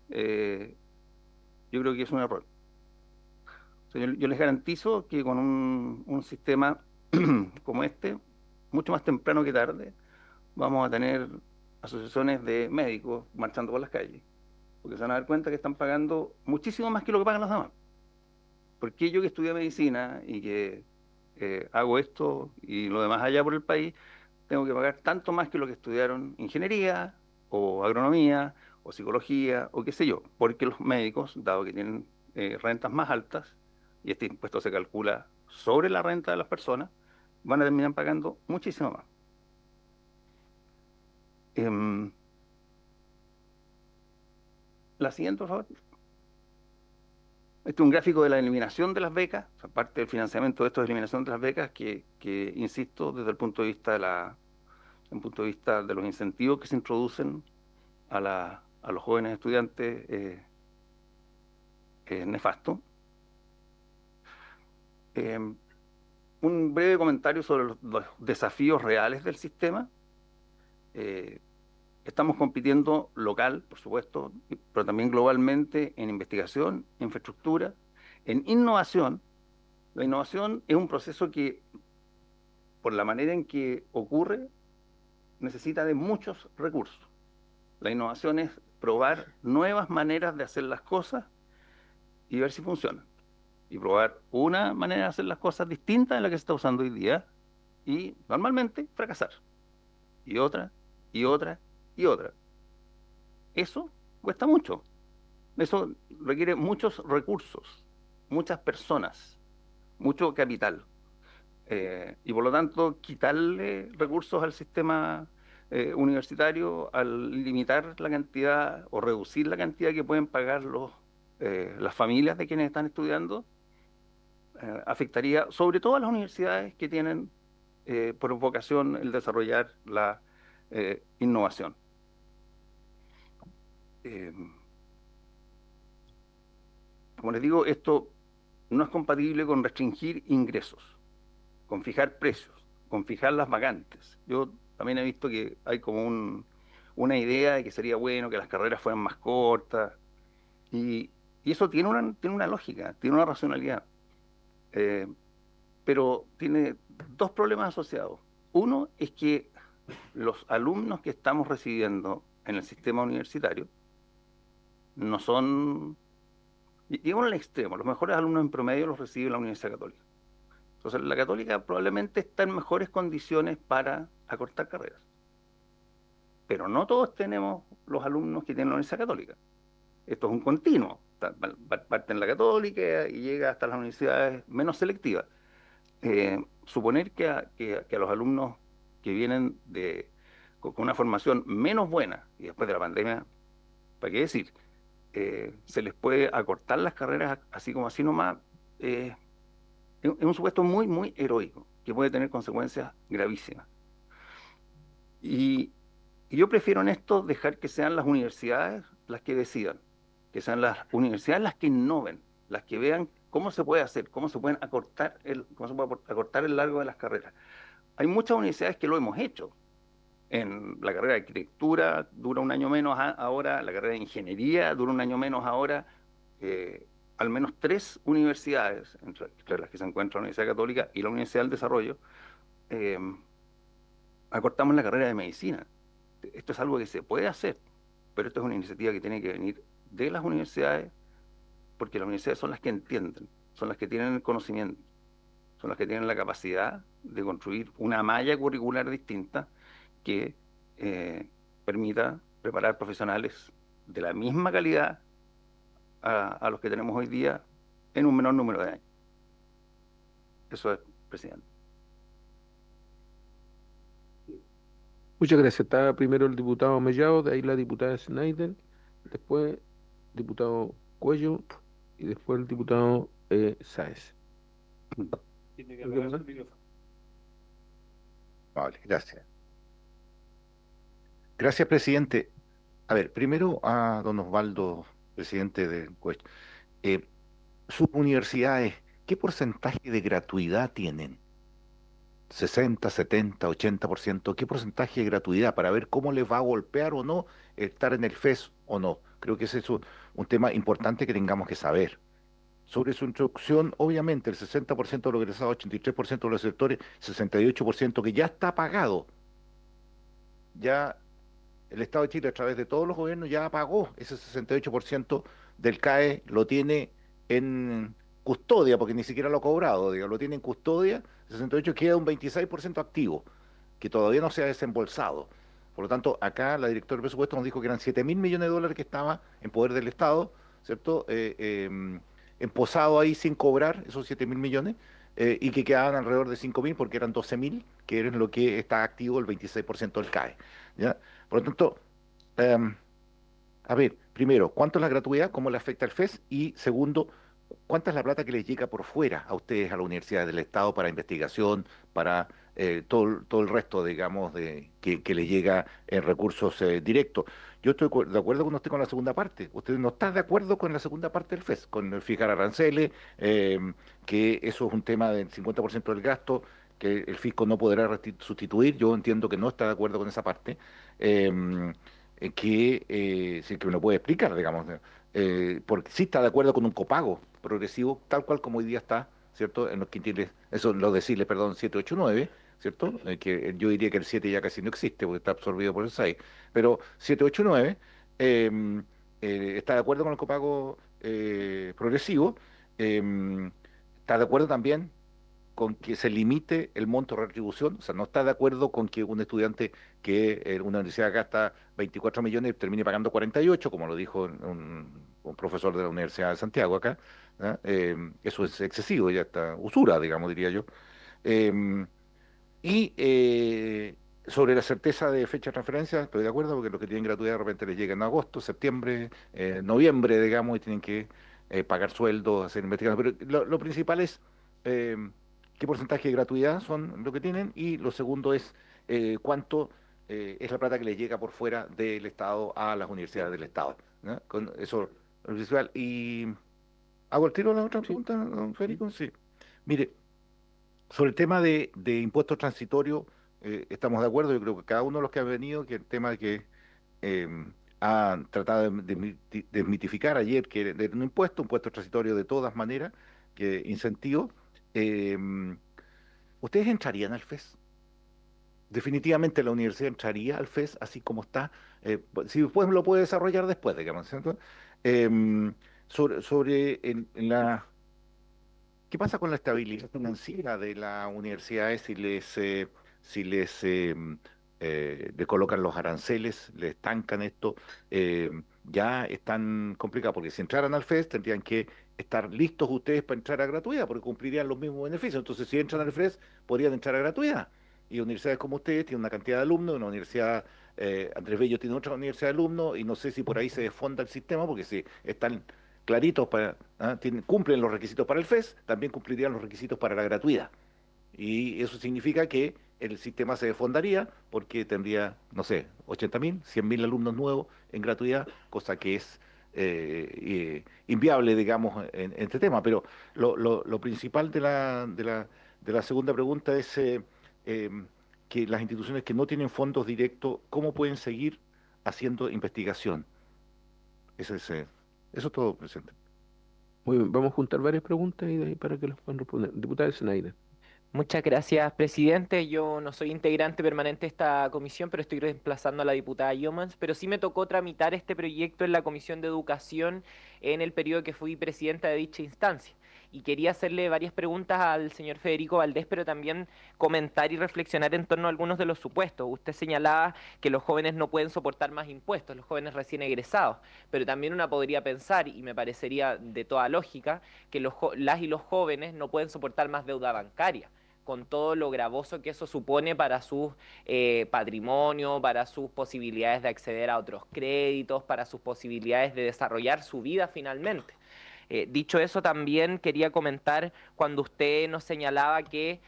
[SPEAKER 7] yo creo que es un error. O sea, yo les garantizo que con un sistema como este, mucho más temprano que tarde, vamos a tener asociaciones de médicos marchando por las calles, porque se van a dar cuenta que están pagando muchísimo más que lo que pagan los demás. Porque yo que estudié medicina y que hago esto y lo demás allá por el país, tengo que pagar tanto más que lo que estudiaron ingeniería o agronomía o psicología o qué sé yo, porque los médicos, dado que tienen rentas más altas, y este impuesto se calcula sobre la renta de las personas, van a terminar pagando muchísimo más. La siguiente, por favor. Este es un gráfico de la eliminación de las becas, o sea, parte del financiamiento de esto es eliminación de las becas, que insisto, desde el punto de vista desde el punto de vista de los incentivos que se introducen a los jóvenes estudiantes, es nefasto. Un breve comentario sobre los desafíos reales del sistema. Estamos compitiendo local, por supuesto, pero también globalmente en investigación, infraestructura, en innovación. La innovación es un proceso que, por la manera en que ocurre, necesita de muchos recursos. La innovación es probar nuevas maneras de hacer las cosas y ver si funcionan. Y probar una manera de hacer las cosas distinta de la que se está usando hoy día y normalmente fracasar. Y otra, y otra, y otra. Eso cuesta mucho. Eso requiere muchos recursos, muchas personas, mucho capital. Y por lo tanto, quitarle recursos al sistema universitario al limitar la cantidad o reducir la cantidad que pueden pagar las familias de quienes están estudiando, afectaría sobre todo a las universidades que tienen por vocación el desarrollar la innovación. Como les digo, esto no es compatible con restringir ingresos, con fijar precios, con fijar las vacantes. Yo también he visto que hay como una idea de que sería bueno que las carreras fueran más cortas, y eso tiene una lógica, tiene una racionalidad. Pero tiene dos problemas asociados. Uno es que los alumnos que estamos recibiendo en el sistema universitario no son, digamos al extremo, los mejores alumnos en promedio los recibe la Universidad Católica. Entonces la Católica probablemente está en mejores condiciones para acortar carreras. Pero no todos tenemos los alumnos que tiene la Universidad Católica. Esto es un continuo. Parte en la Católica y llega hasta las universidades menos selectivas. Suponer que a los alumnos que vienen con una formación menos buena, y después de la pandemia, ¿para qué decir? Se les puede acortar las carreras así como así nomás, es un supuesto muy, muy heroico, que puede tener consecuencias gravísimas. Y yo prefiero en esto dejar que sean las universidades las que decidan, que sean las universidades las que innoven, las que vean cómo se puede hacer, cómo se puede acortar el largo de las carreras. Hay muchas universidades que lo hemos hecho. En la carrera de arquitectura dura un año menos ahora, la carrera de ingeniería dura un año menos ahora. Al menos 3 universidades, entre las que se encuentra la Universidad Católica y la Universidad del Desarrollo, acortamos la carrera de medicina. Esto es algo que se puede hacer, pero esto es una iniciativa que tiene que venir de las universidades, porque las universidades son las que entienden, son las que tienen el conocimiento, son las que tienen la capacidad de construir una malla curricular distinta que permita preparar profesionales de la misma calidad a los que tenemos hoy día en un menor número de años. Eso es, presidente.
[SPEAKER 1] Muchas gracias. Está primero el diputado Mellado, de ahí la diputada Schneider, después diputado Cuello y después el diputado Sáez. ¿Alguien más?
[SPEAKER 6] Vale, gracias. Gracias, presidente. A ver, primero a don Osvaldo, presidente de Cuest. Sus universidades, ¿qué porcentaje de gratuidad tienen? 60, 70, 80%, ¿qué porcentaje de gratuidad para ver cómo les va a golpear o no estar en el FES o no? Creo que ese es un tema importante que tengamos que saber. Sobre su introducción, obviamente, el 60% de los egresados, 83% de los sectores, 68% que ya está pagado. Ya el Estado de Chile, a través de todos los gobiernos, ya pagó ese 68% del CAE, lo tiene en custodia, porque ni siquiera lo ha cobrado, digo, lo tiene en custodia, 68, queda un 26% activo, que todavía no se ha desembolsado. Por lo tanto, acá la directora de presupuesto nos dijo que eran 7.000 millones de dólares que estaba en poder del Estado, ¿cierto? Emposado ahí sin cobrar esos 7.000 millones, y que quedaban alrededor de 5.000 porque eran 12.000, que es lo que está activo el 26% del CAE, ¿ya? Por lo tanto, a ver, primero, ¿cuánto es la gratuidad? ¿Cómo le afecta al FES? Y segundo, ¿cuánta es la plata que les llega por fuera a ustedes, a la Universidad del Estado, para investigación, para todo el resto, digamos, que les llega en recursos directos? Yo estoy de acuerdo con usted con la segunda parte. Usted no está de acuerdo con la segunda parte del FES, con el fijar aranceles, que eso es un tema del 50% del gasto, que el fisco no podrá sustituir. Yo entiendo que no está de acuerdo con esa parte. Eh, sí, que me lo puede explicar, digamos, porque sí está de acuerdo con un copago progresivo, tal cual como hoy día está, ¿cierto? En los quintiles, eso, los deciles, perdón, 7, 8, 9, ¿cierto? Que yo diría que el 7 ya casi no existe porque está absorbido por el 6, pero 7, 8, 9 está de acuerdo con el copago progresivo, está de acuerdo también con que se limite el monto de retribución, o sea, no está de acuerdo con que un estudiante que en una universidad gasta 24 millones termine pagando 48, como lo dijo un profesor de la Universidad de Santiago acá, ¿ah? Eso es excesivo, ya está usura, digamos, diría yo. Eh, y sobre la certeza de fecha de transferencia, estoy de acuerdo, porque los que tienen gratuidad de repente les llega en agosto, septiembre, noviembre, digamos, y tienen que pagar sueldos, hacer investigaciones. Pero lo principal es eh, qué porcentaje de gratuidad son lo que tienen, y lo segundo es cuánto es la plata que les llega por fuera del Estado a las universidades del Estado, ¿no? Con eso, lo principal. Y hago el tiro a la otra
[SPEAKER 1] Sí,
[SPEAKER 6] pregunta, don
[SPEAKER 1] sí.
[SPEAKER 6] Federico. Sí. Mire, sobre el tema de impuestos transitorios, estamos de acuerdo. Yo creo que cada uno de los que ha venido, que el tema de que eh, han tratado de desmitificar ayer, que de un impuesto transitorio de todas maneras, que incentivo, eh, ¿ustedes entrarían al FES? Definitivamente la universidad entraría al FES así como está. Si después lo puede desarrollar después, digamos, ¿cierto? Sobre en la ¿qué pasa con la estabilidad financiera de las universidades si les colocan los aranceles, le estancan esto? Ya están complicados, porque si entraran al FES tendrían que estar listos ustedes para entrar a gratuidad, porque cumplirían los mismos beneficios. Entonces, si entran al FES, podrían entrar a gratuidad. Y universidades como ustedes tienen una cantidad de alumnos, una universidad, Andrés Bello tiene otra universidad de alumnos, y no sé si por ahí se desfonda el sistema, porque si están claritos cumplen los requisitos para el FES, también cumplirían los requisitos para la gratuidad. Y eso significa que el sistema se desfondaría porque tendría, no sé, 80.000, 100.000 alumnos nuevos en gratuidad, cosa que es inviable, digamos, en este tema. Pero lo principal de la segunda pregunta es eh, que las instituciones que no tienen fondos directos, ¿cómo pueden seguir haciendo investigación? Eso es todo, presidente.
[SPEAKER 1] Muy bien, vamos a juntar varias preguntas y de ahí para que las puedan responder. Diputada Zenaida.
[SPEAKER 8] Muchas gracias, presidente. Yo no soy integrante permanente de esta comisión, pero estoy reemplazando a la diputada Yomans. Pero sí me tocó tramitar este proyecto en la Comisión de Educación en el periodo que fui presidenta de dicha instancia. Y quería hacerle varias preguntas al señor Federico Valdés, pero también comentar y reflexionar en torno a algunos de los supuestos. Usted señalaba que los jóvenes no pueden soportar más impuestos, los jóvenes recién egresados, pero también una podría pensar, y me parecería de toda lógica, que las y los jóvenes no pueden soportar más deuda bancaria con todo lo gravoso que eso supone para su patrimonio, para sus posibilidades de acceder a otros créditos, para sus posibilidades de desarrollar su vida finalmente. Dicho eso, también quería comentar cuando usted nos señalaba que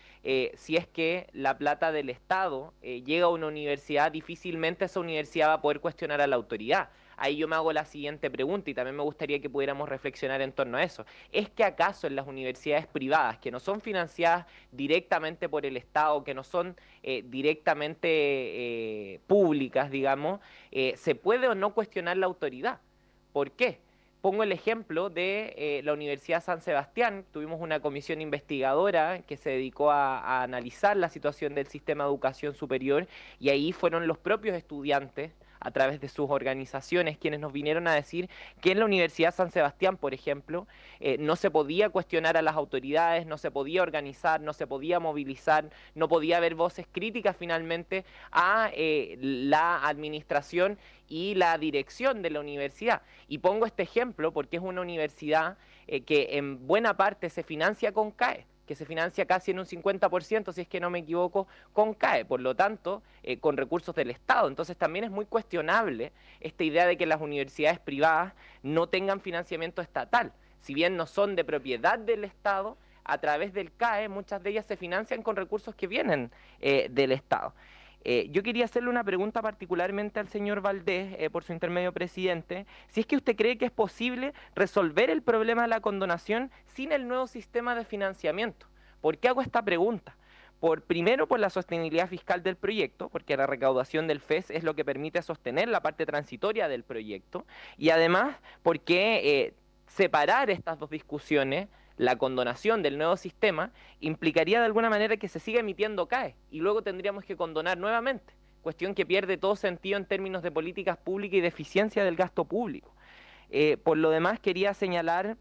[SPEAKER 8] si es que la plata del Estado llega a una universidad, difícilmente esa universidad va a poder cuestionar a la autoridad. Ahí yo me hago la siguiente pregunta y también me gustaría que pudiéramos reflexionar en torno a eso. ¿Es que acaso en las universidades privadas, que no son financiadas directamente por el Estado, que no son directamente públicas, digamos, se puede o no cuestionar la autoridad? ¿Por qué? Pongo el ejemplo de la Universidad San Sebastián. Tuvimos una comisión investigadora que se dedicó a analizar la situación del sistema de educación superior, y ahí fueron los propios estudiantes, a través de sus organizaciones, quienes nos vinieron a decir que en la Universidad San Sebastián, por ejemplo, no se podía cuestionar a las autoridades, no se podía organizar, no se podía movilizar, no podía haber voces críticas finalmente a la administración y la dirección de la universidad. Y pongo este ejemplo porque es una universidad que en buena parte se financia con CAE, que se financia casi en un 50%, si es que no me equivoco, con CAE, por lo tanto, con recursos del Estado. Entonces también es muy cuestionable esta idea de que las universidades privadas no tengan financiamiento estatal. si bien no son de propiedad del Estado, a través del CAE, muchas de ellas se financian con recursos que vienen del Estado. Yo quería hacerle una pregunta particularmente al señor Valdés, por su intermedio, presidente, si es que usted cree que es posible resolver el problema de la condonación sin el nuevo sistema de financiamiento. ¿Por qué hago esta pregunta? Primero, por la sostenibilidad fiscal del proyecto, porque la recaudación del FES es lo que permite sostener la parte transitoria del proyecto, y además porque separar estas dos discusiones, la condonación del nuevo sistema, implicaría de alguna manera que se siga emitiendo CAE, y luego tendríamos que condonar nuevamente, cuestión que pierde todo sentido en términos de políticas públicas y de eficiencia del gasto público. Por lo demás, quería señalar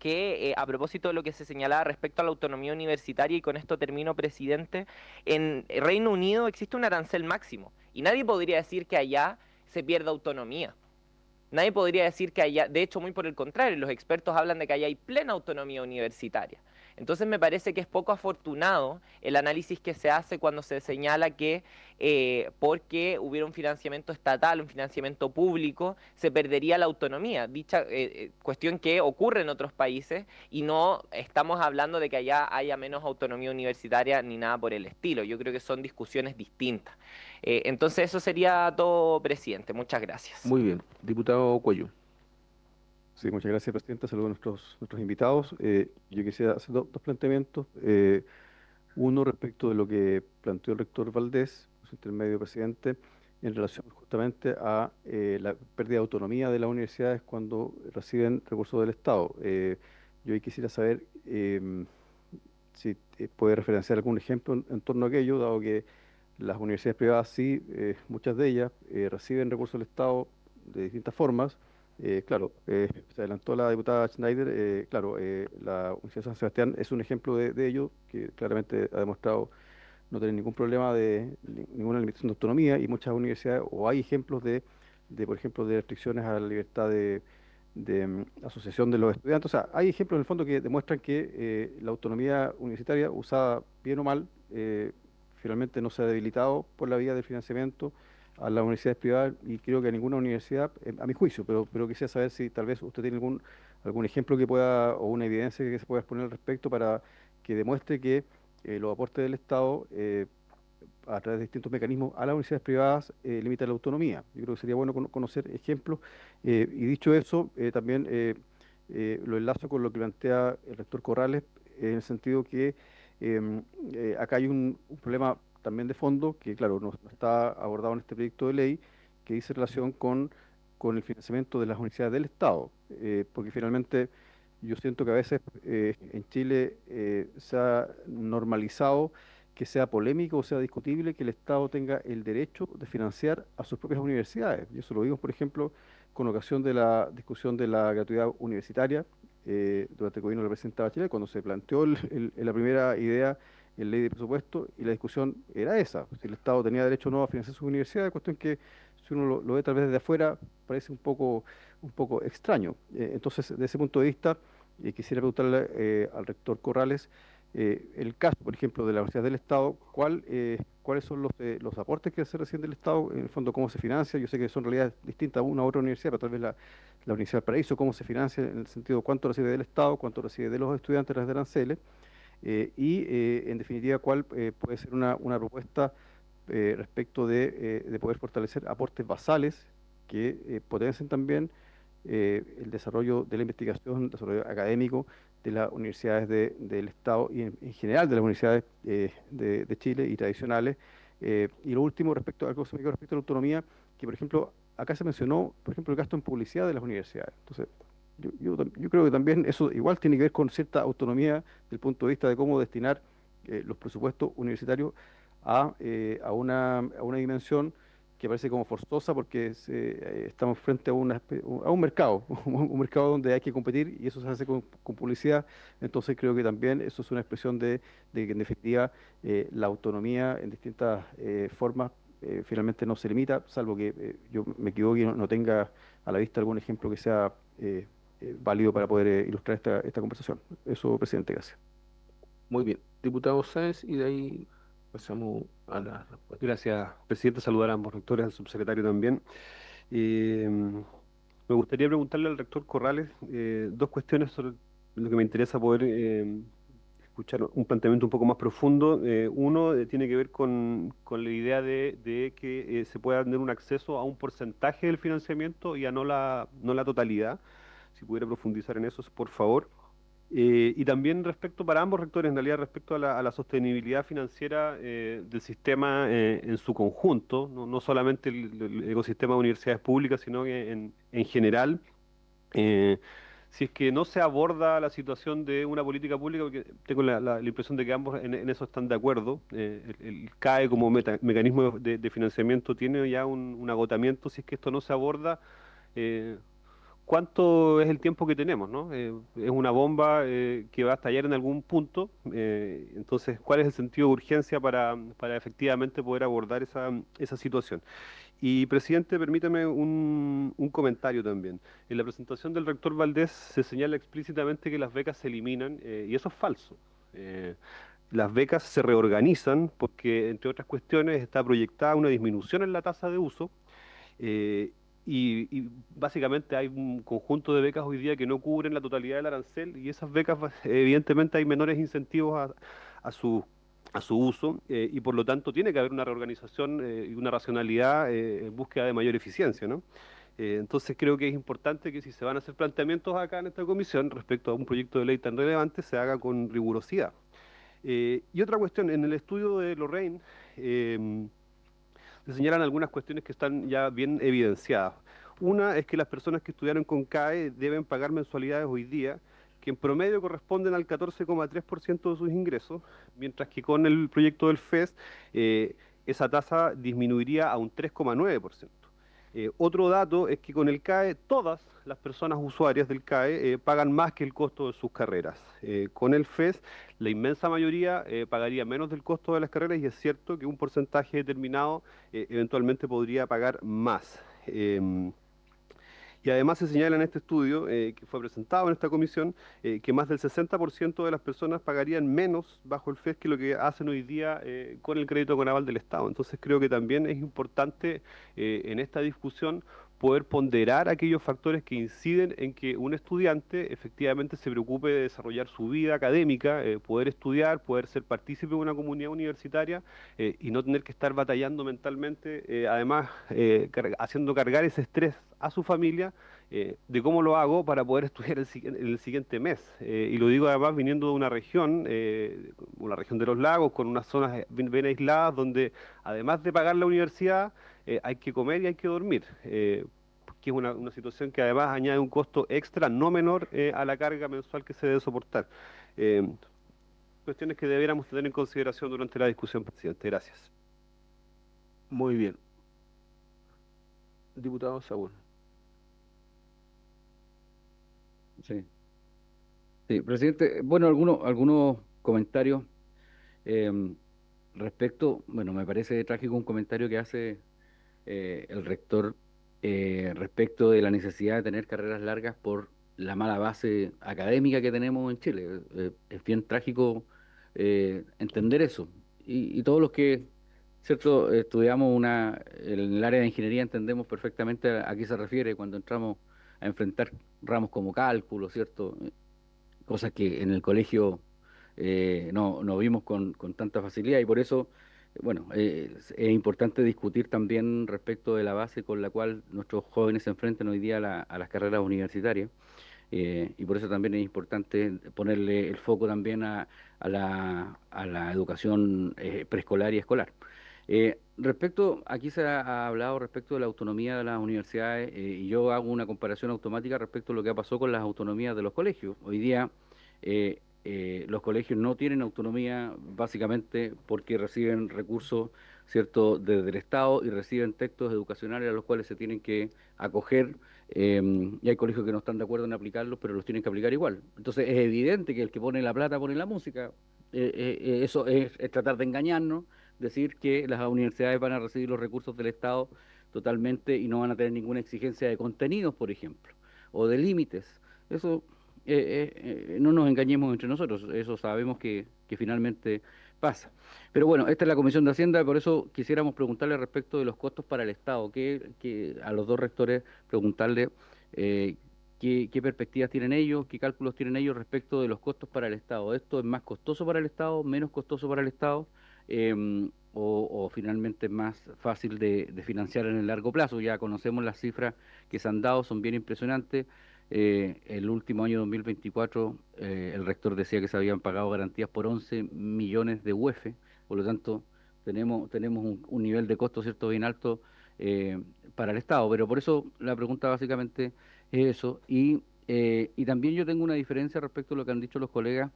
[SPEAKER 8] que a propósito de lo que se señalaba respecto a la autonomía universitaria, y con esto termino, presidente, en Reino Unido existe un arancel máximo y nadie podría decir que allá se pierda autonomía. Nadie podría decir que allá, de hecho muy por el contrario, los expertos hablan de que allá hay plena autonomía universitaria. Entonces me parece que es poco afortunado el análisis que se hace cuando se señala que porque hubiera un financiamiento estatal, un financiamiento público, se perdería la autonomía. Dicha cuestión que ocurre en otros países, y no estamos hablando de que allá haya menos autonomía universitaria ni nada por el estilo. Yo creo que son discusiones distintas. Entonces eso sería todo, presidente. Muchas gracias.
[SPEAKER 1] Muy bien. Diputado Cuello.
[SPEAKER 3] Sí, muchas gracias, presidente. Saludos a nuestros invitados. Yo quisiera hacer dos planteamientos. Uno respecto de lo que planteó el rector Valdés, su intermedio, presidente, en relación justamente a la pérdida de autonomía de las universidades cuando reciben recursos del Estado. Yo ahí quisiera saber si puede referenciar algún ejemplo en torno a aquello, dado que las universidades privadas sí, muchas de ellas reciben recursos del Estado de distintas formas. Claro, se adelantó la diputada Schneider, claro, la Universidad de San Sebastián es un ejemplo de ello, que claramente ha demostrado no tener ningún problema de ninguna limitación de autonomía, y muchas universidades, o hay ejemplos por ejemplo, de restricciones a la libertad de asociación de los estudiantes. O sea, hay ejemplos en el fondo que demuestran que la autonomía universitaria, usada bien o mal, finalmente no se ha debilitado por la vía del financiamiento a las universidades privadas, y creo que a ninguna universidad, a mi juicio, pero quisiera saber si tal vez usted tiene algún ejemplo que pueda, o una evidencia que se pueda exponer al respecto para que demuestre que los aportes del Estado a través de distintos mecanismos a las universidades privadas limitan la autonomía. Yo creo que sería bueno conocer ejemplos. Y dicho eso, también lo enlazo con lo que plantea el rector Corrales, en el sentido que acá hay un problema también de fondo, que claro, no está abordado en este proyecto de ley, que dice relación con el financiamiento de las universidades del Estado, porque finalmente yo siento que a veces en Chile se ha normalizado que sea polémico o sea discutible que el Estado tenga el derecho de financiar a sus propias universidades. Y eso lo vimos, por ejemplo, con ocasión de la discusión de la gratuidad universitaria durante el gobierno del presidente Bachelet, cuando se planteó la primera idea en ley de presupuesto, y la discusión era esa, si el Estado tenía derecho o no a financiar sus universidades, cuestión que si uno lo ve tal vez desde afuera parece un poco extraño. Entonces, desde ese punto de vista, quisiera preguntarle al rector Corrales, el caso, por ejemplo, de la Universidad del Estado, ¿cuáles son los aportes que se reciben del Estado? En el fondo, ¿cómo se financia? Yo sé que son realidades distintas una a otra universidad, pero tal vez la Universidad del Paraíso, ¿cómo se financia? En el sentido de cuánto recibe del Estado, cuánto recibe de los estudiantes a través de aranceles, en definitiva, cuál puede ser una propuesta respecto de poder fortalecer aportes basales que potencien también el desarrollo de la investigación, el desarrollo académico de las universidades del Estado, y en general de las universidades de Chile y tradicionales. Y lo último, respecto a algo que se me quedó respecto a la autonomía, que por ejemplo, acá se mencionó, por ejemplo, el gasto en publicidad de las universidades. Entonces, yo creo que también eso igual tiene que ver con cierta autonomía desde el punto de vista de cómo destinar los presupuestos universitarios a una dimensión que parece como forzosa, porque estamos frente a un mercado, un mercado donde hay que competir, y eso se hace con publicidad. Entonces creo que también eso es una expresión de que en definitiva la autonomía en distintas formas finalmente no se limita, salvo que yo me equivoque y no tenga a la vista algún ejemplo que sea válido para poder ilustrar esta conversación. Eso, presidente, gracias.
[SPEAKER 1] Muy bien. Diputado Sáenz, y de ahí pasamos a la respuesta.
[SPEAKER 3] Gracias, presidente. Saludar a ambos rectores, al subsecretario también. Me gustaría preguntarle al rector Corrales dos cuestiones sobre lo que me interesa poder escuchar un planteamiento un poco más profundo. Uno tiene que ver con la idea de que se pueda tener un acceso a un porcentaje del financiamiento y a no la totalidad. Si pudiera profundizar en eso, por favor. Y también respecto para ambos rectores, en realidad respecto a la sostenibilidad financiera del sistema en su conjunto, no solamente el ecosistema de universidades públicas, sino que en general, eh, si es que no se aborda la situación de una política pública, porque tengo la impresión de que ambos en eso están de acuerdo, el CAE como mecanismo de financiamiento tiene ya un agotamiento, si es que esto no se aborda. eh, ¿Cuánto es el tiempo que tenemos, no? Es una bomba que va a estallar en algún punto. Entonces, ¿cuál es el sentido de urgencia para efectivamente poder abordar esa situación? Y, presidente, permítame un comentario también. En la presentación del rector Valdés se señala explícitamente que las becas se eliminan, y eso es falso. Las becas se reorganizan porque, entre otras cuestiones, está proyectada una disminución en la tasa de uso. eh, y básicamente hay un conjunto de becas hoy día que no cubren la totalidad del arancel y esas becas evidentemente hay menores incentivos a su uso y por lo tanto tiene que haber una reorganización y una racionalidad en búsqueda de mayor eficiencia, ¿no? Entonces creo que es importante que si se van a hacer planteamientos acá en esta comisión respecto a un proyecto de ley tan relevante se haga con rigurosidad. Y otra cuestión, en el estudio de Lorraine, se señalan algunas cuestiones que están ya bien evidenciadas. Una es que las personas que estudiaron con CAE deben pagar mensualidades hoy día que en promedio corresponden al 14,3% de sus ingresos, mientras que con el proyecto del FES esa tasa disminuiría a un 3,9%. Otro dato es que con el CAE todas las personas usuarias del CAE pagan más que el costo de sus carreras. Con el FES la inmensa mayoría pagaría menos del costo de las carreras y es cierto que un porcentaje determinado eventualmente podría pagar más. Y además se señala en este estudio que fue presentado en esta comisión que más del 60% de las personas pagarían menos bajo el FES que lo que hacen hoy día con el crédito con aval del Estado. Entonces creo que también es importante en esta discusión poder ponderar aquellos factores que inciden en que un estudiante efectivamente se preocupe de desarrollar su vida académica, poder estudiar, poder ser partícipe de una comunidad universitaria y no tener que estar batallando mentalmente, además haciendo cargar ese estrés a su familia de cómo lo hago para poder estudiar el siguiente mes. Y lo digo además viniendo de una región de los lagos, con unas zonas bien aisladas, donde además de pagar la universidad, hay que comer y hay que dormir. Que es una situación que además añade un costo extra no menor a la carga mensual que se debe soportar. Eh, Cuestiones que debiéramos tener en consideración durante la discusión, presidente. Gracias.
[SPEAKER 1] Muy bien. Diputado Saúl.
[SPEAKER 4] Sí. Sí, presidente, bueno, algunos comentarios em, respecto, bueno, me parece trágico un comentario que hace el rector respecto de la necesidad de tener carreras largas por la mala base académica que tenemos en Chile. Es bien trágico entender eso. Y todos los que, ¿cierto?, estudiamos en el área de ingeniería entendemos perfectamente a qué se refiere cuando entramos a enfrentar ramos como cálculo, ¿cierto? Cosas que en el colegio no vimos con tanta facilidad y por eso, bueno, es importante discutir también respecto de la base con la cual nuestros jóvenes se enfrentan hoy día a las carreras universitarias. Y por eso también es importante ponerle el foco también a la educación preescolar y escolar. Aquí se ha hablado respecto de la autonomía de las universidades y yo hago una comparación automática respecto a lo que ha pasado con las autonomías de los colegios. Hoy día los colegios no tienen autonomía básicamente porque reciben recursos, ¿cierto?, desde el Estado y reciben textos educacionales a los cuales se tienen que acoger y hay colegios que no están de acuerdo en aplicarlos, pero los tienen que aplicar igual. Entonces es evidente que el que pone la plata pone la música. Eso es tratar de engañarnos, decir que las universidades van a recibir los recursos del Estado totalmente y no van a tener ninguna exigencia de contenidos, por ejemplo, o de límites. Eso, no nos engañemos entre nosotros, eso sabemos que finalmente pasa. Pero bueno, esta es la Comisión de Hacienda, por eso quisiéramos preguntarle respecto de los costos para el Estado, que a los dos rectores preguntarle ¿Qué perspectivas tienen ellos? ¿Qué cálculos tienen ellos respecto de los costos para el Estado? ¿Esto es más costoso para el Estado, menos costoso para el Estado? O finalmente es más fácil de financiar en el largo plazo. Ya conocemos las cifras que se han dado, son bien impresionantes. El último año 2024, el rector decía que se habían pagado garantías por 11 millones de UF, por lo tanto tenemos un nivel de costo, ¿cierto?, bien alto para el Estado, pero por eso la pregunta básicamente es eso. Y también yo tengo una diferencia respecto a lo que han dicho los colegas,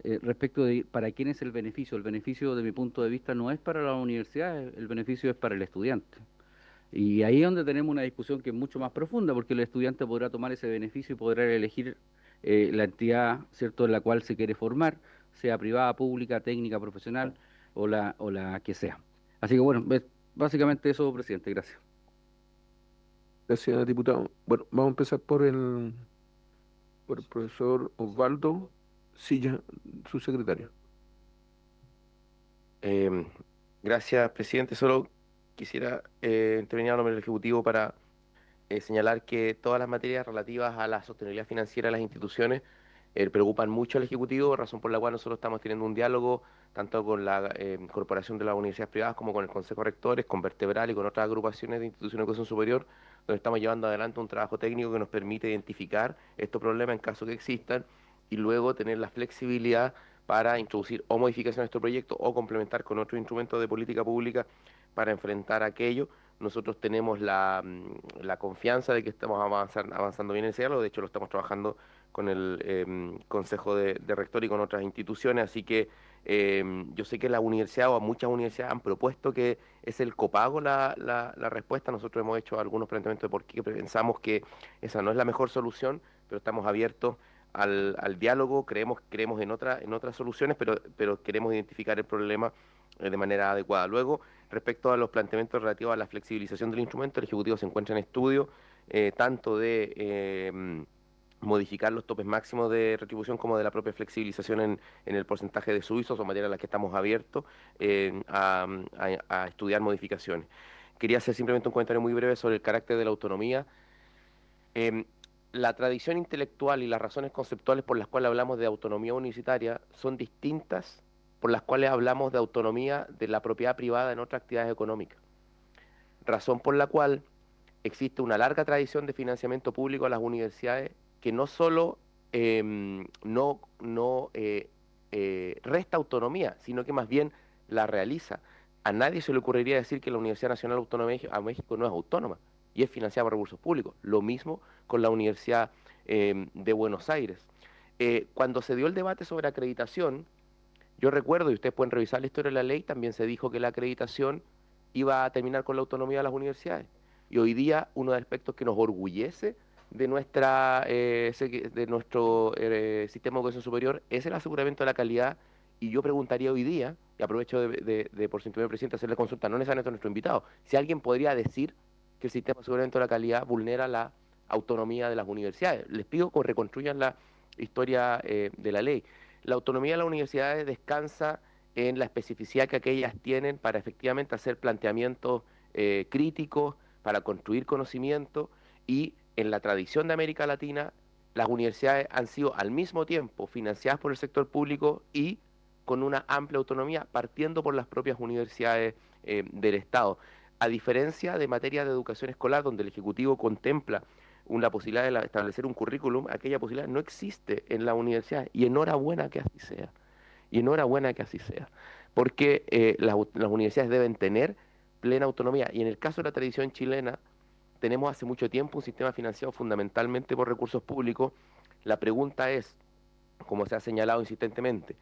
[SPEAKER 4] respecto de para quién es el beneficio. El beneficio, de mi punto de vista, no es para la universidad, el beneficio es para el estudiante. Y ahí es donde tenemos una discusión que es mucho más profunda, porque el estudiante podrá tomar ese beneficio y podrá elegir la entidad, ¿cierto?, en la cual se quiere formar, sea privada, pública, técnica, profesional o la que sea. Así que bueno, básicamente eso, presidente, gracias.
[SPEAKER 1] Gracias, diputado. Bueno, vamos a empezar por el profesor Osvaldo Silla, su secretario.
[SPEAKER 9] Eh, Gracias, presidente. Solo quisiera intervenir a nombre del Ejecutivo para señalar que todas las materias relativas a la sostenibilidad financiera de las instituciones preocupan mucho al Ejecutivo, razón por la cual nosotros estamos teniendo un diálogo tanto con la Corporación de las Universidades Privadas como con el Consejo de Rectores, con Vertebral y con otras agrupaciones de instituciones de educación superior, donde estamos llevando adelante un trabajo técnico que nos permite identificar estos problemas en caso que existan y luego tener la flexibilidad para introducir o modificaciones a estos proyectos o complementar con otros instrumentos de política pública para enfrentar aquello. Nosotros tenemos la confianza de que estamos avanzando bien en ese diálogo, de hecho lo estamos trabajando con el Consejo de Rector y con otras instituciones, así que yo sé que la universidad o muchas universidades han propuesto que es el copago la respuesta. Nosotros hemos hecho algunos planteamientos de por qué pensamos que esa no es la mejor solución, pero estamos abiertos al diálogo, creemos en otras soluciones, pero queremos identificar el problema de manera adecuada. Luego, respecto a los planteamientos relativos a la flexibilización del instrumento, el Ejecutivo se encuentra en estudio tanto de modificar los topes máximos de retribución como de la propia flexibilización en el porcentaje de suizos, son materias a las que estamos abiertos a estudiar modificaciones. Quería hacer simplemente un comentario muy breve sobre el carácter de la autonomía. Em, la tradición intelectual y las razones conceptuales por las cuales hablamos de autonomía universitaria son distintas por las cuales hablamos de autonomía de la propiedad privada en otras actividades económicas. Razón por la cual existe una larga tradición de financiamiento público a las universidades que no solo resta autonomía, sino que más bien la realiza. A nadie se le ocurriría decir que la Universidad Nacional Autónoma de México no es autónoma y es financiada por recursos públicos. Lo mismo con la Universidad de Buenos Aires. Cuando se dio el debate sobre acreditación, yo recuerdo, y ustedes pueden revisar la historia de la ley, también se dijo que la acreditación iba a terminar con la autonomía de las universidades. Y hoy día uno de los aspectos que nos orgullece de nuestro sistema de educación superior es el aseguramiento de la calidad. Y yo preguntaría hoy día, y aprovecho por su intermedio, presidente, hacerle consulta, no necesariamente a nuestro invitado, si alguien podría decir que el sistema de aseguramiento de la calidad vulnera la autonomía de las universidades. Les pido que reconstruyan la historia de la ley. La autonomía de las universidades descansa en la especificidad que aquellas tienen para efectivamente hacer planteamientos críticos, para construir conocimiento, y en la tradición de América Latina las universidades han sido al mismo tiempo financiadas por el sector público y con una amplia autonomía, partiendo por las propias universidades del Estado. A diferencia de materia de educación escolar, donde el Ejecutivo contempla la posibilidad de establecer un currículum, aquella posibilidad no existe en la universidad, y enhorabuena que así sea. Y enhorabuena que así sea, porque las universidades deben tener plena autonomía. Y en el caso de la tradición chilena, tenemos hace mucho tiempo un sistema financiado fundamentalmente por recursos públicos. La pregunta es, como se ha señalado insistentemente,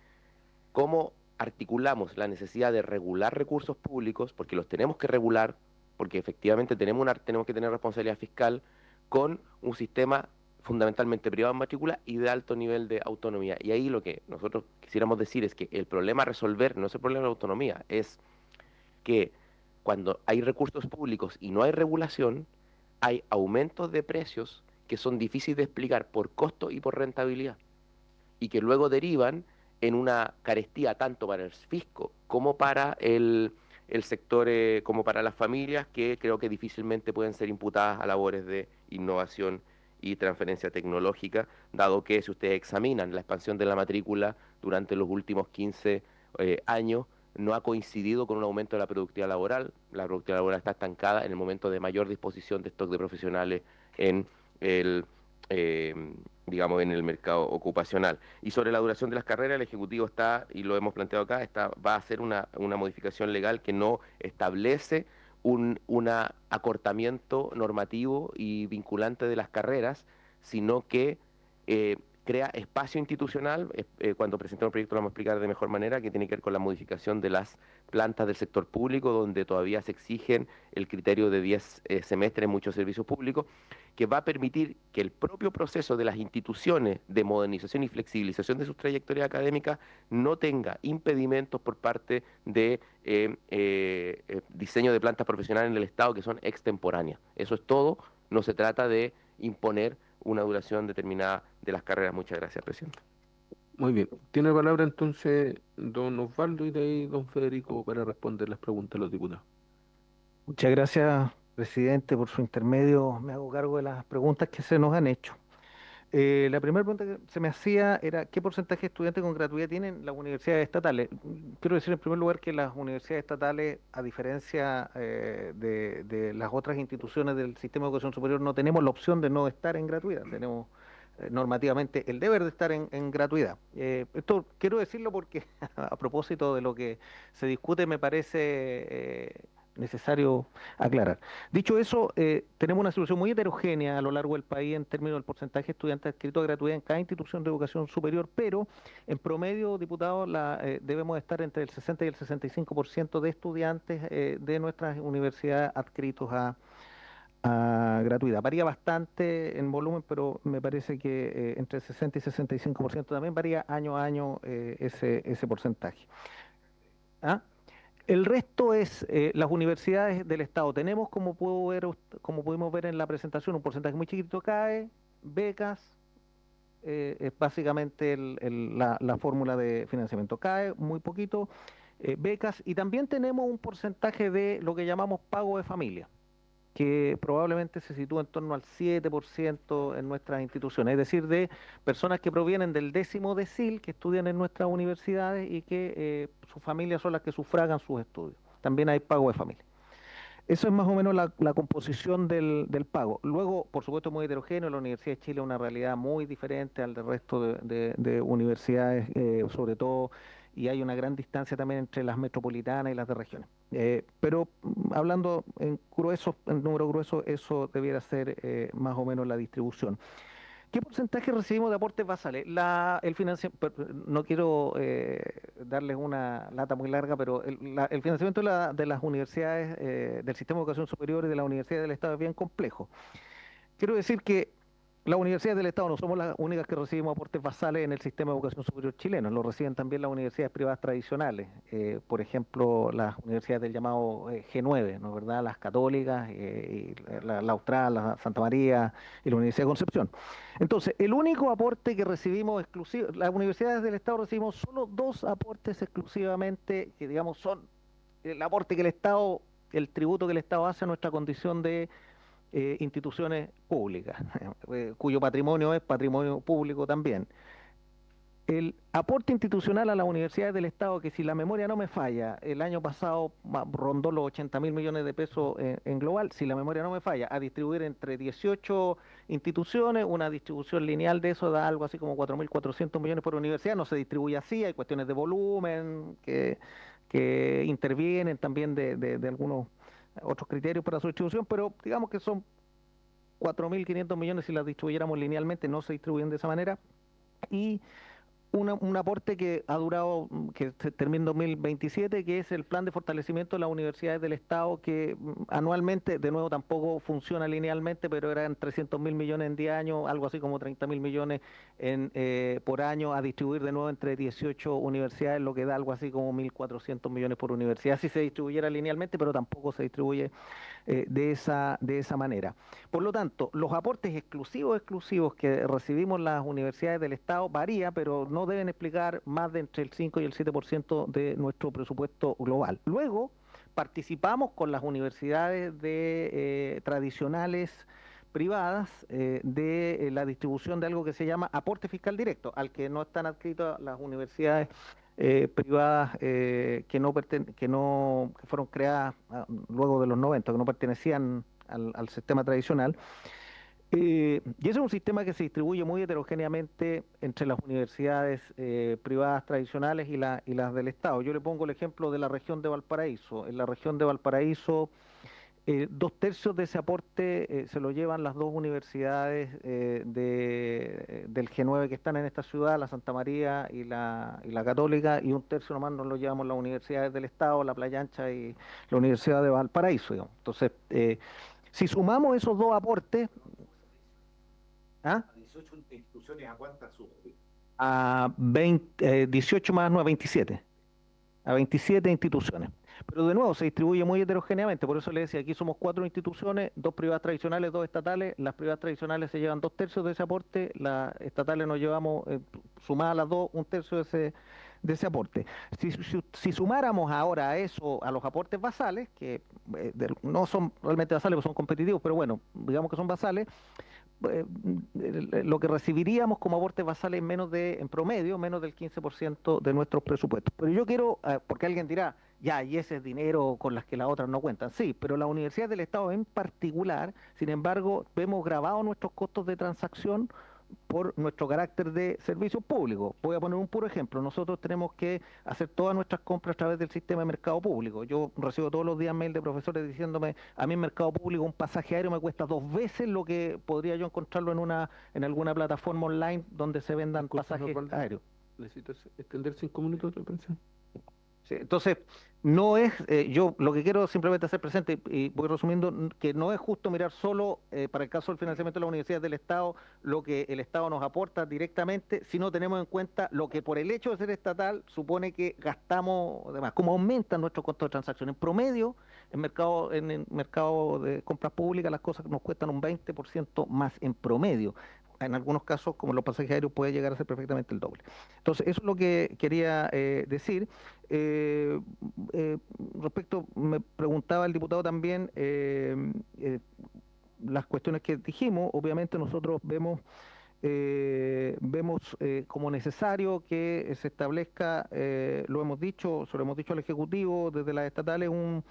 [SPEAKER 9] ¿cómo articulamos la necesidad de regular recursos públicos, porque los tenemos que regular, porque efectivamente tenemos que tener responsabilidad fiscal, con un sistema fundamentalmente privado en matrícula y de alto nivel de autonomía? Y ahí lo que nosotros quisiéramos decir es que el problema a resolver no es el problema de la autonomía, es que cuando hay recursos públicos y no hay regulación, hay aumentos de precios que son difíciles de explicar por costo y por rentabilidad, y que luego derivan en una carestía tanto para el fisco como para el sector, como para las familias, que creo que difícilmente pueden ser imputadas a labores de innovación y transferencia tecnológica, dado que si ustedes examinan la expansión de la matrícula durante los últimos 15 años, no ha coincidido con un aumento de la productividad laboral. La productividad laboral está estancada en el momento de mayor disposición de stock de profesionales en el, eh, digamos, en el mercado ocupacional. Y sobre la duración de las carreras, el Ejecutivo está, y lo hemos planteado acá, va a hacer una modificación legal que no establece un acortamiento normativo y vinculante de las carreras, sino que crea espacio institucional. Cuando presentemos el proyecto lo vamos a explicar de mejor manera, que tiene que ver con la modificación de las plantas del sector público, donde todavía se exigen el criterio de 10 semestres en muchos servicios públicos, que va a permitir que el propio proceso de las instituciones de modernización y flexibilización de sus trayectorias académicas no tenga impedimentos por parte de diseño de plantas profesionales en el Estado que son extemporáneas. Eso es todo, no se trata de imponer una duración determinada de las carreras. Muchas gracias, presidente.
[SPEAKER 1] Muy bien. Tiene la palabra entonces don Osvaldo y de ahí don Federico para responder las preguntas de los diputados.
[SPEAKER 5] Muchas gracias, presidente, por su intermedio. Me hago cargo de las preguntas que se nos han hecho. La primera pregunta que se me hacía era ¿qué porcentaje de estudiantes con gratuidad tienen las universidades estatales? Quiero decir en primer lugar que las universidades estatales, a diferencia de las otras instituciones del sistema de educación superior, no tenemos la opción de no estar en gratuidad. Tenemos normativamente el deber de estar en gratuidad. Esto quiero decirlo porque a propósito de lo que se discute me parece necesario aclarar. Dicho eso, tenemos una situación muy heterogénea a lo largo del país en términos del porcentaje de estudiantes adscritos a gratuidad en cada institución de educación superior, pero en promedio, diputados, debemos estar entre el 60 y el 65% de estudiantes de nuestras universidades adscritos a gratuidad. Varía bastante en volumen, pero me parece que entre el 60 y 65% también varía año a año ese porcentaje. ¿Ah? El resto es las universidades del Estado. Tenemos, como pudimos ver en la presentación, un porcentaje muy chiquito CAE, becas, es básicamente la fórmula de financiamiento. CAE, muy poquito, becas, y también tenemos un porcentaje de lo que llamamos pago de familia, que probablemente se sitúa en torno al 7% en nuestras instituciones, es decir, de personas que provienen del 10º decil, que estudian en nuestras universidades y que sus familias son las que sufragan sus estudios. También hay pago de familia. Eso es más o menos la composición del pago. Luego, por supuesto, es muy heterogéneo. La Universidad de Chile es una realidad muy diferente al del resto de universidades, sobre todo, y hay una gran distancia también entre las metropolitanas y las de regiones. Pero hablando en número grueso, eso debiera ser más o menos la distribución. ¿Qué porcentaje recibimos de aportes basales? No quiero darles una lata muy larga, pero el financiamiento de las universidades, del sistema de educación superior y de las universidades del Estado es bien complejo. Quiero decir que las universidades del Estado no somos las únicas que recibimos aportes basales en el sistema de educación superior chileno, lo reciben también las universidades privadas tradicionales, por ejemplo, las universidades del llamado G9, ¿no es verdad? Las católicas, y la Austral, la Santa María y la Universidad de Concepción. Entonces, el único aporte que recibimos exclusivo, las universidades del Estado recibimos solo 2 aportes exclusivamente, que digamos son el aporte que el tributo que el Estado hace a nuestra condición de instituciones públicas, cuyo patrimonio es patrimonio público también. El aporte institucional a las universidades del Estado, que si la memoria no me falla, el año pasado rondó los 80.000 millones de pesos en global, si la memoria no me falla, a distribuir entre 18 instituciones, una distribución lineal de eso da algo así como 4.400 millones por universidad. No se distribuye así, hay cuestiones de volumen que intervienen también de algunos otros criterios para su distribución, pero digamos que son 4.500 millones si las distribuyéramos linealmente, no se distribuyen de esa manera, y un aporte que ha durado, que termina en 2027, que es el plan de fortalecimiento de las universidades del Estado, que anualmente, de nuevo, tampoco funciona linealmente, pero eran 300.000 millones en 10 años, algo así como 30.000 millones por año, a distribuir de nuevo entre 18 universidades, lo que da algo así como 1.400 millones por universidad, si se distribuyera linealmente, pero tampoco se distribuye de esa manera. Por lo tanto, los aportes exclusivos que recibimos las universidades del Estado varía, pero no deben explicar más de entre el 5 y el 7% de nuestro presupuesto global. Luego, participamos con las universidades tradicionales, privadas de la distribución de algo que se llama aporte fiscal directo, al que no están adscritas las universidades privadas que fueron creadas luego de los 90, que no pertenecían al sistema tradicional. Y ese es un sistema que se distribuye muy heterogéneamente entre las universidades privadas tradicionales y las del Estado. Yo le pongo el ejemplo de la región de Valparaíso. En la región de Valparaíso, 2/3 de ese aporte se lo llevan las dos universidades del G9 que están en esta ciudad, la Santa María y la Católica, y 1/3 nomás nos lo llevamos las universidades del Estado, la Playa Ancha y la Universidad de Valparaíso, digamos. Entonces, si sumamos esos dos aportes, ¿ah?
[SPEAKER 6] 18 instituciones, ¿a cuántas suman?
[SPEAKER 5] A 18 más 9, 27. A 27 instituciones. Pero de nuevo, se distribuye muy heterogéneamente, por eso le decía, aquí somos 4 instituciones, 2 privadas tradicionales, 2 estatales. Las privadas tradicionales se llevan 2/3 de ese aporte, las estatales nos llevamos, sumadas las dos, 1/3 de ese aporte. Si sumáramos ahora a eso, a los aportes basales, que no son realmente basales, porque son competitivos, pero bueno, digamos que son basales, lo que recibiríamos como aportes basales en promedio, menos del 15% de nuestros presupuestos. Pero yo quiero, porque alguien dirá, ya, y ese es dinero con las que las otras no cuentan. Sí, pero las universidades del Estado en particular, sin embargo, vemos grabados nuestros costos de transacción por nuestro carácter de servicio público. Voy a poner un puro ejemplo. Nosotros tenemos que hacer todas nuestras compras a través del sistema de mercado público. Yo recibo todos los días mail de profesores diciéndome, a mí en mercado público un pasaje aéreo me cuesta 2 veces lo que podría yo encontrarlo en alguna plataforma online donde se vendan pasajes aéreos.
[SPEAKER 1] ¿Necesito extender 5 minutos de prensa?
[SPEAKER 5] Sí, entonces, no es, yo lo que quiero simplemente hacer presente, y voy resumiendo, que no es justo mirar solo, para el caso del financiamiento de las universidades del Estado, lo que el Estado nos aporta directamente, sino tenemos en cuenta lo que por el hecho de ser estatal supone que gastamos, además, cómo aumentan nuestros costos de transacción. En promedio, en el mercado de compras públicas, las cosas nos cuestan un 20% más en promedio. En algunos casos, como los pasajes aéreos, puede llegar a ser perfectamente el doble. Entonces, eso es lo que quería decir. Eh, me preguntaba el diputado también las cuestiones que dijimos. Obviamente nosotros vemos como necesario que se establezca, lo hemos dicho, se lo hemos dicho al Ejecutivo desde las estatales, un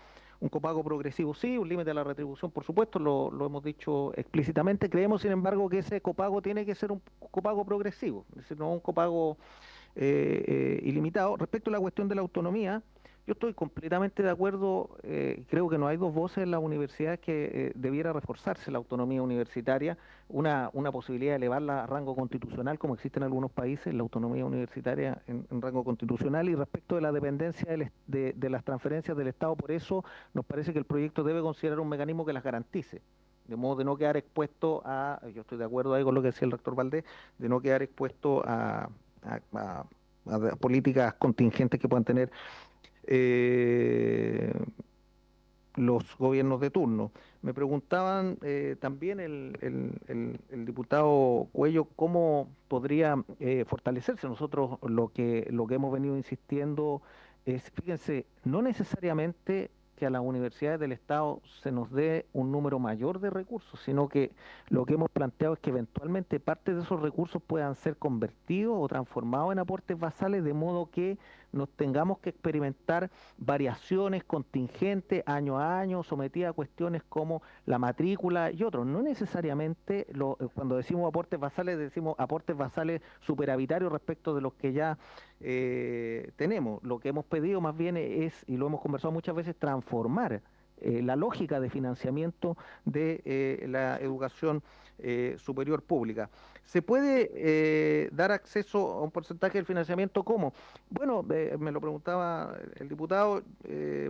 [SPEAKER 5] copago progresivo, sí, un límite a la retribución, por supuesto, lo hemos dicho explícitamente. Creemos, sin embargo, que ese copago tiene que ser un copago progresivo, es decir, no un copago ilimitado. Respecto a la cuestión de la autonomía, yo estoy completamente de acuerdo, creo que no hay dos voces en las universidades que debiera reforzarse la autonomía universitaria, una posibilidad de elevarla a rango constitucional, como existe en algunos países, la autonomía universitaria en rango constitucional. Y respecto de la dependencia de las transferencias del Estado, por eso nos parece que el proyecto debe considerar un mecanismo que las garantice, de modo de no quedar expuesto yo estoy de acuerdo ahí con lo que decía el rector Valdés, de no quedar expuesto a políticas contingentes que puedan tener los gobiernos de turno. Me preguntaban también el diputado Cuello cómo podría fortalecerse. Nosotros lo que hemos venido insistiendo es, fíjense, no necesariamente que a las universidades del Estado se nos dé un número mayor de recursos, sino que lo que hemos planteado es que eventualmente parte de esos recursos puedan ser convertidos o transformados en aportes basales, de modo que nos tengamos que experimentar variaciones contingentes año a año, sometidas a cuestiones como la matrícula y otros. No necesariamente cuando decimos aportes basales superavitarios respecto de los que ya tenemos. Lo que hemos pedido más bien es, y lo hemos conversado muchas veces, transformar la lógica de financiamiento de la educación superior pública. ¿Se puede dar acceso a un porcentaje del financiamiento? ¿Cómo? Bueno, me lo preguntaba el diputado,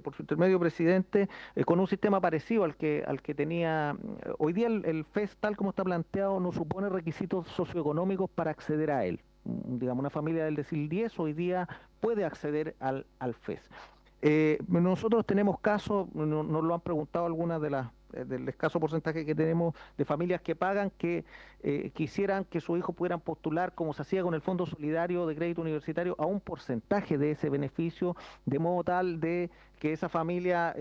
[SPEAKER 5] por su intermedio, presidente, con un sistema parecido al que tenía. Hoy día el FES, tal como está planteado, no supone requisitos socioeconómicos para acceder a él. Digamos, una familia del decil 10 hoy día puede acceder al FES. Nosotros tenemos casos, nos lo han preguntado algunas del escaso porcentaje que tenemos de familias que pagan, que quisieran que sus hijos pudieran postular, como se hacía con el Fondo Solidario de Crédito Universitario, a un porcentaje de ese beneficio, de modo tal de que esa familia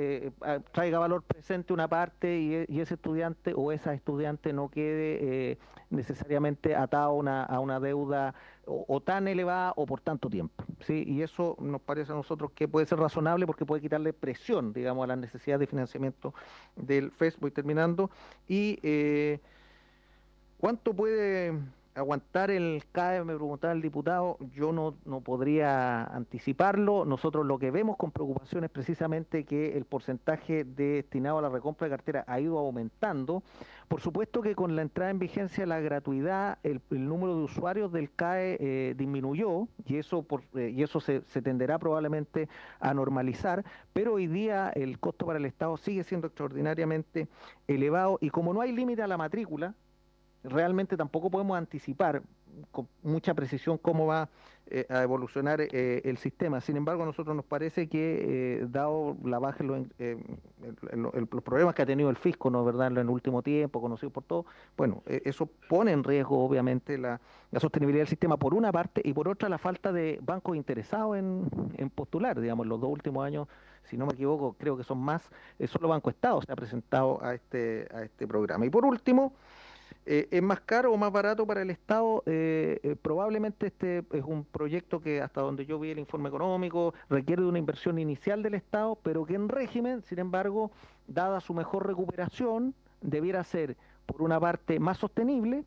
[SPEAKER 5] traiga valor presente una parte y ese estudiante o esa estudiante no quede necesariamente atado a una deuda o tan elevada o por tanto tiempo, ¿sí? Y eso nos parece a nosotros que puede ser razonable porque puede quitarle presión, digamos, a las necesidades de financiamiento del FES. Voy terminando. Y ¿cuánto puede aguantar el CAE? Me preguntaba el diputado. Yo no podría anticiparlo. Nosotros lo que vemos con preocupación es precisamente que el porcentaje destinado a la recompra de cartera ha ido aumentando. Por supuesto que con la entrada en vigencia de la gratuidad, el número de usuarios del CAE disminuyó y eso se tenderá probablemente a normalizar, pero hoy día el costo para el Estado sigue siendo extraordinariamente elevado y como no hay límite a la matrícula, realmente tampoco podemos anticipar con mucha precisión cómo va a evolucionar el sistema. Sin embargo, a nosotros nos parece que, dado la baja los problemas que ha tenido el fisco, ¿no, verdad?, en el último tiempo, conocido por todos, bueno, eso pone en riesgo, obviamente, la sostenibilidad del sistema por una parte, y por otra, la falta de bancos interesados en postular. Digamos, los 2 últimos años, si no me equivoco, creo que son más, solo Banco Estado se ha presentado a este programa. Y por último, ¿es más caro o más barato para el Estado? Probablemente este es un proyecto que, hasta donde yo vi el informe económico, requiere de una inversión inicial del Estado, pero que en régimen, sin embargo, dada su mejor recuperación, debiera ser, por una parte, más sostenible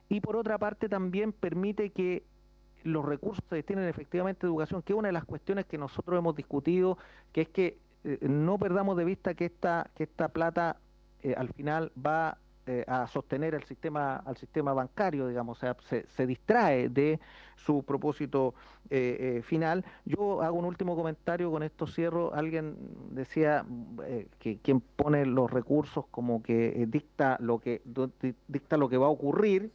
[SPEAKER 5] y por otra parte también permite que los recursos se destinen efectivamente a educación, que es una de las cuestiones que nosotros hemos discutido, que es que no perdamos de vista que esta plata al final va a sostener al sistema bancario, digamos, o sea, se distrae de su propósito final. Yo hago un último comentario, con esto cierro. Alguien decía que quien pone los recursos como que dicta lo que va a ocurrir.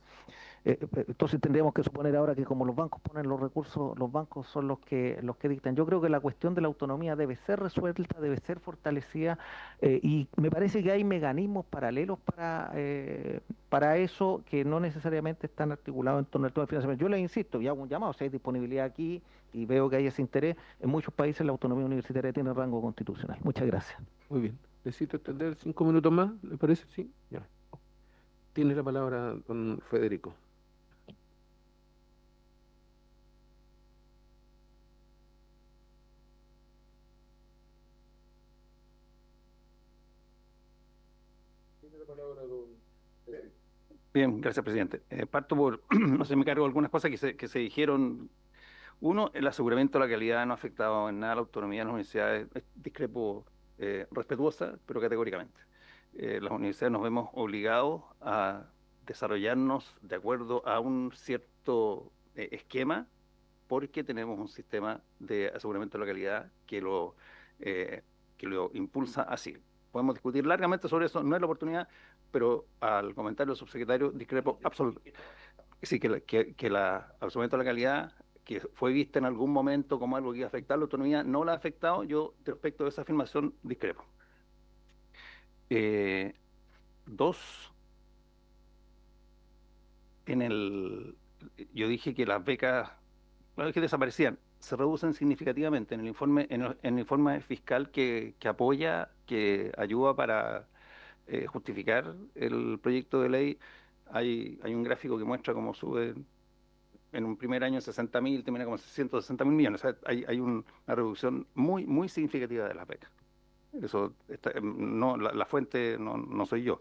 [SPEAKER 5] Entonces tendríamos que suponer ahora que como los bancos ponen los recursos, los bancos son los que dictan. Yo creo que la cuestión de la autonomía debe ser resuelta, debe ser fortalecida, y me parece que hay mecanismos paralelos para eso que no necesariamente están articulados en torno al tema del financiamiento. Yo les insisto y hago un llamado: si hay disponibilidad aquí y veo que hay ese interés, en muchos países la autonomía universitaria tiene rango constitucional. Muchas gracias.
[SPEAKER 1] Muy bien. Necesito extender 5 minutos más, ¿le parece? Sí. Ya. Tiene la palabra don Federico. Tiene la palabra don Federico.
[SPEAKER 7] Bien, gracias, presidente. Parto por hacerme cargo de algunas cosas que se dijeron. Uno, el aseguramiento de la calidad no ha afectado en nada la autonomía de las universidades. Discrepo respetuosa, pero categóricamente. Las universidades nos vemos obligados a desarrollarnos de acuerdo a un cierto esquema, porque tenemos un sistema de aseguramiento de la calidad que lo impulsa así. Podemos discutir largamente sobre eso, no es la oportunidad, pero al comentario del subsecretario discrepo absolutamente. Sí, que la aseguramiento de la calidad, que fue vista en algún momento como algo que iba a afectar la autonomía, no la ha afectado. Yo, respecto de esa afirmación, discrepo. Dos, yo dije que las becas, que desaparecían, se reducen significativamente en el informe, en el informe fiscal que apoya, que ayuda para justificar el proyecto de ley. Hay un gráfico que muestra cómo sube en un primer año 60.000, termina como 160.000 millones. O sea, hay una reducción muy, muy significativa de las becas. Eso no, la fuente no soy yo.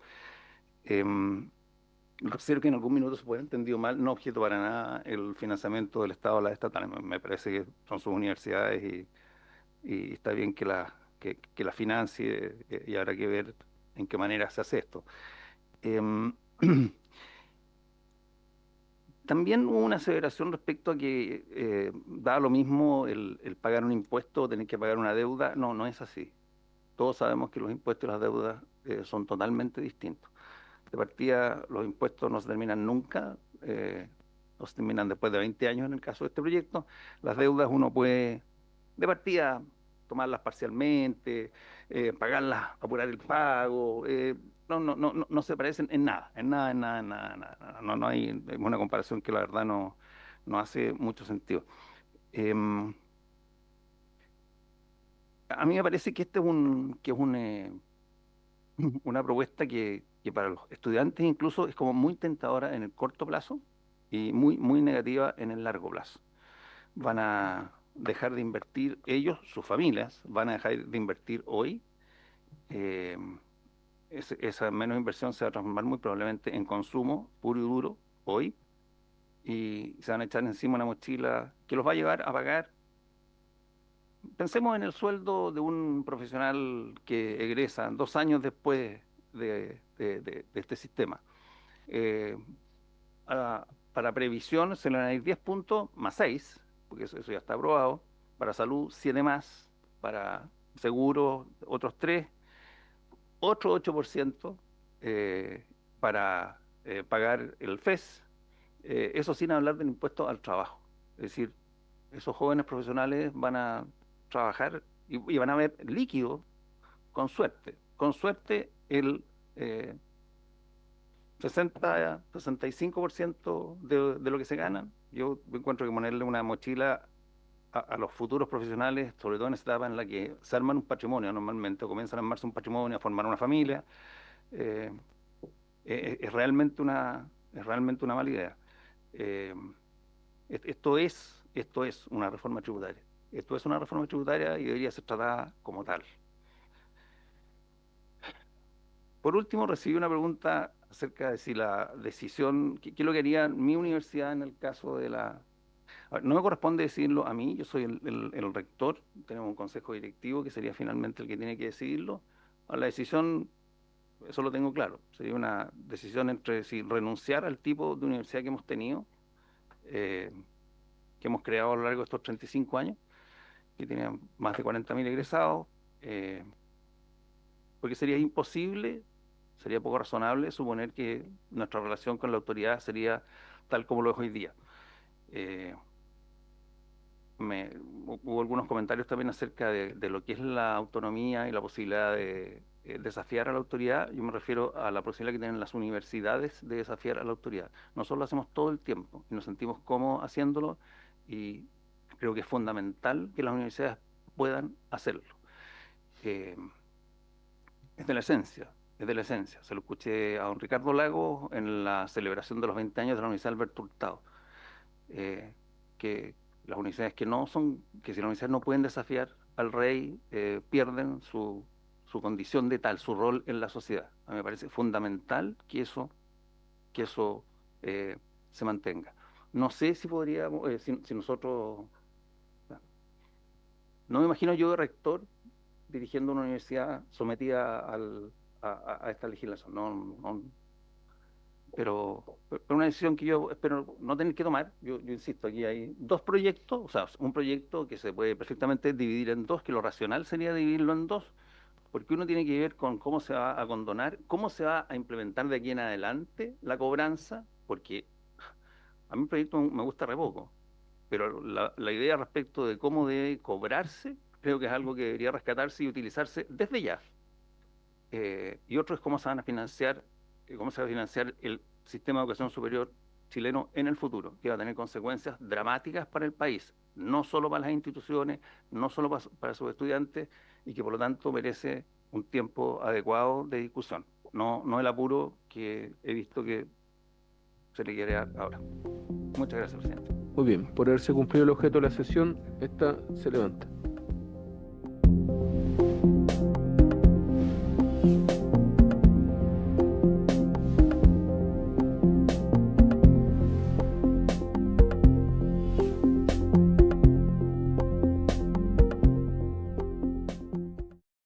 [SPEAKER 7] Considero que en algún minuto se puede haber entendido mal. No objeto para nada el financiamiento del Estado a las estatales. Me parece que son sus universidades y está bien que la financie, y habrá que ver en qué manera se hace esto. Em, También hubo una aseveración respecto a que da lo mismo el pagar un impuesto o tener que pagar una deuda. No, no es así. Todos sabemos que los impuestos y las deudas son totalmente distintos. De partida, los impuestos no se terminan nunca, no se terminan después de 20 años en el caso de este proyecto. Las deudas uno puede, de partida, tomarlas parcialmente, pagarlas, apurar el pago. No se parecen en nada, en nada, en nada, en nada, en nada. No hay una comparación que la verdad no hace mucho sentido. A mí me parece que este es una propuesta que para los estudiantes incluso es como muy tentadora en el corto plazo y muy, muy negativa en el largo plazo. Van a dejar de invertir ellos, sus familias, van a dejar de invertir hoy. eh, Esa menos inversión se va a transformar muy probablemente en consumo puro y duro hoy, y se van a echar encima una mochila que los va a llevar a pagar. Pensemos en el sueldo de un profesional que egresa 2 años después de este sistema. Eh, para previsión se le van a ir 10 puntos más 6, porque eso ya está aprobado. Para salud, 7 más. Para seguros, otros 3. Otro 8% para pagar el FES. Eso sin hablar del impuesto al trabajo. Es decir, esos jóvenes profesionales van a trabajar y van a ver líquido con suerte. Con suerte el 65% de lo que se ganan. Yo encuentro que ponerle una mochila a los futuros profesionales, sobre todo en esta etapa en la que se arman un patrimonio normalmente, o comienzan a armarse un patrimonio, a formar una familia, eh, es realmente una mala idea. Eh, esto es una reforma tributaria. Esto es una reforma tributaria y debería ser tratada como tal. Por último, recibí una pregunta acerca de si la decisión, qué es lo que haría mi universidad en el caso de la... A ver, no me corresponde decirlo a mí, yo soy el rector, tenemos un consejo directivo que sería finalmente el que tiene que decidirlo. La decisión, eso lo tengo claro, sería una decisión entre si renunciar al tipo de universidad que hemos tenido, que hemos creado a lo largo de estos 35 años, que tenía más de 40.000 egresados, porque sería imposible, sería poco razonable suponer que nuestra relación con la autoridad sería tal como lo es hoy día. Eh, Hubo algunos comentarios también acerca de lo que es la autonomía y la posibilidad de desafiar a la autoridad. Yo me refiero a la posibilidad que tienen las universidades de desafiar a la autoridad. Nosotros lo hacemos todo el tiempo y nos sentimos cómodos haciéndolo, y creo que es fundamental que las universidades puedan hacerlo. Eh, es de la esencia, es de la esencia. Se lo escuché a don Ricardo Lagos en la celebración de los 20 años de la Universidad Alberto Hurtado, que las universidades que si las universidades no pueden desafiar al rey, pierden su condición de tal, su rol en la sociedad. A mí me parece fundamental que eso se mantenga. No sé si podríamos, si nosotros, no me imagino yo de rector dirigiendo una universidad sometida a esta legislación. Pero una decisión que yo espero no tener que tomar. Yo insisto, aquí hay dos proyectos, o sea, un proyecto que se puede perfectamente dividir en dos, que lo racional sería dividirlo en dos, porque uno tiene que ver con cómo se va a condonar, cómo se va a implementar de aquí en adelante la cobranza, porque a mí el proyecto me gusta re poco, pero la idea respecto de cómo debe cobrarse, creo que es algo que debería rescatarse y utilizarse desde ya. Y otro es cómo se van a financiar, cómo se va a financiar el sistema de educación superior chileno en el futuro, que va a tener consecuencias dramáticas para el país, no solo para las instituciones, no solo para sus estudiantes, y que por lo tanto merece un tiempo adecuado de discusión, no el apuro que he visto que se le quiere dar ahora. Muchas gracias, presidente.
[SPEAKER 1] Muy bien, por haberse cumplido el objeto de la sesión, esta se levanta.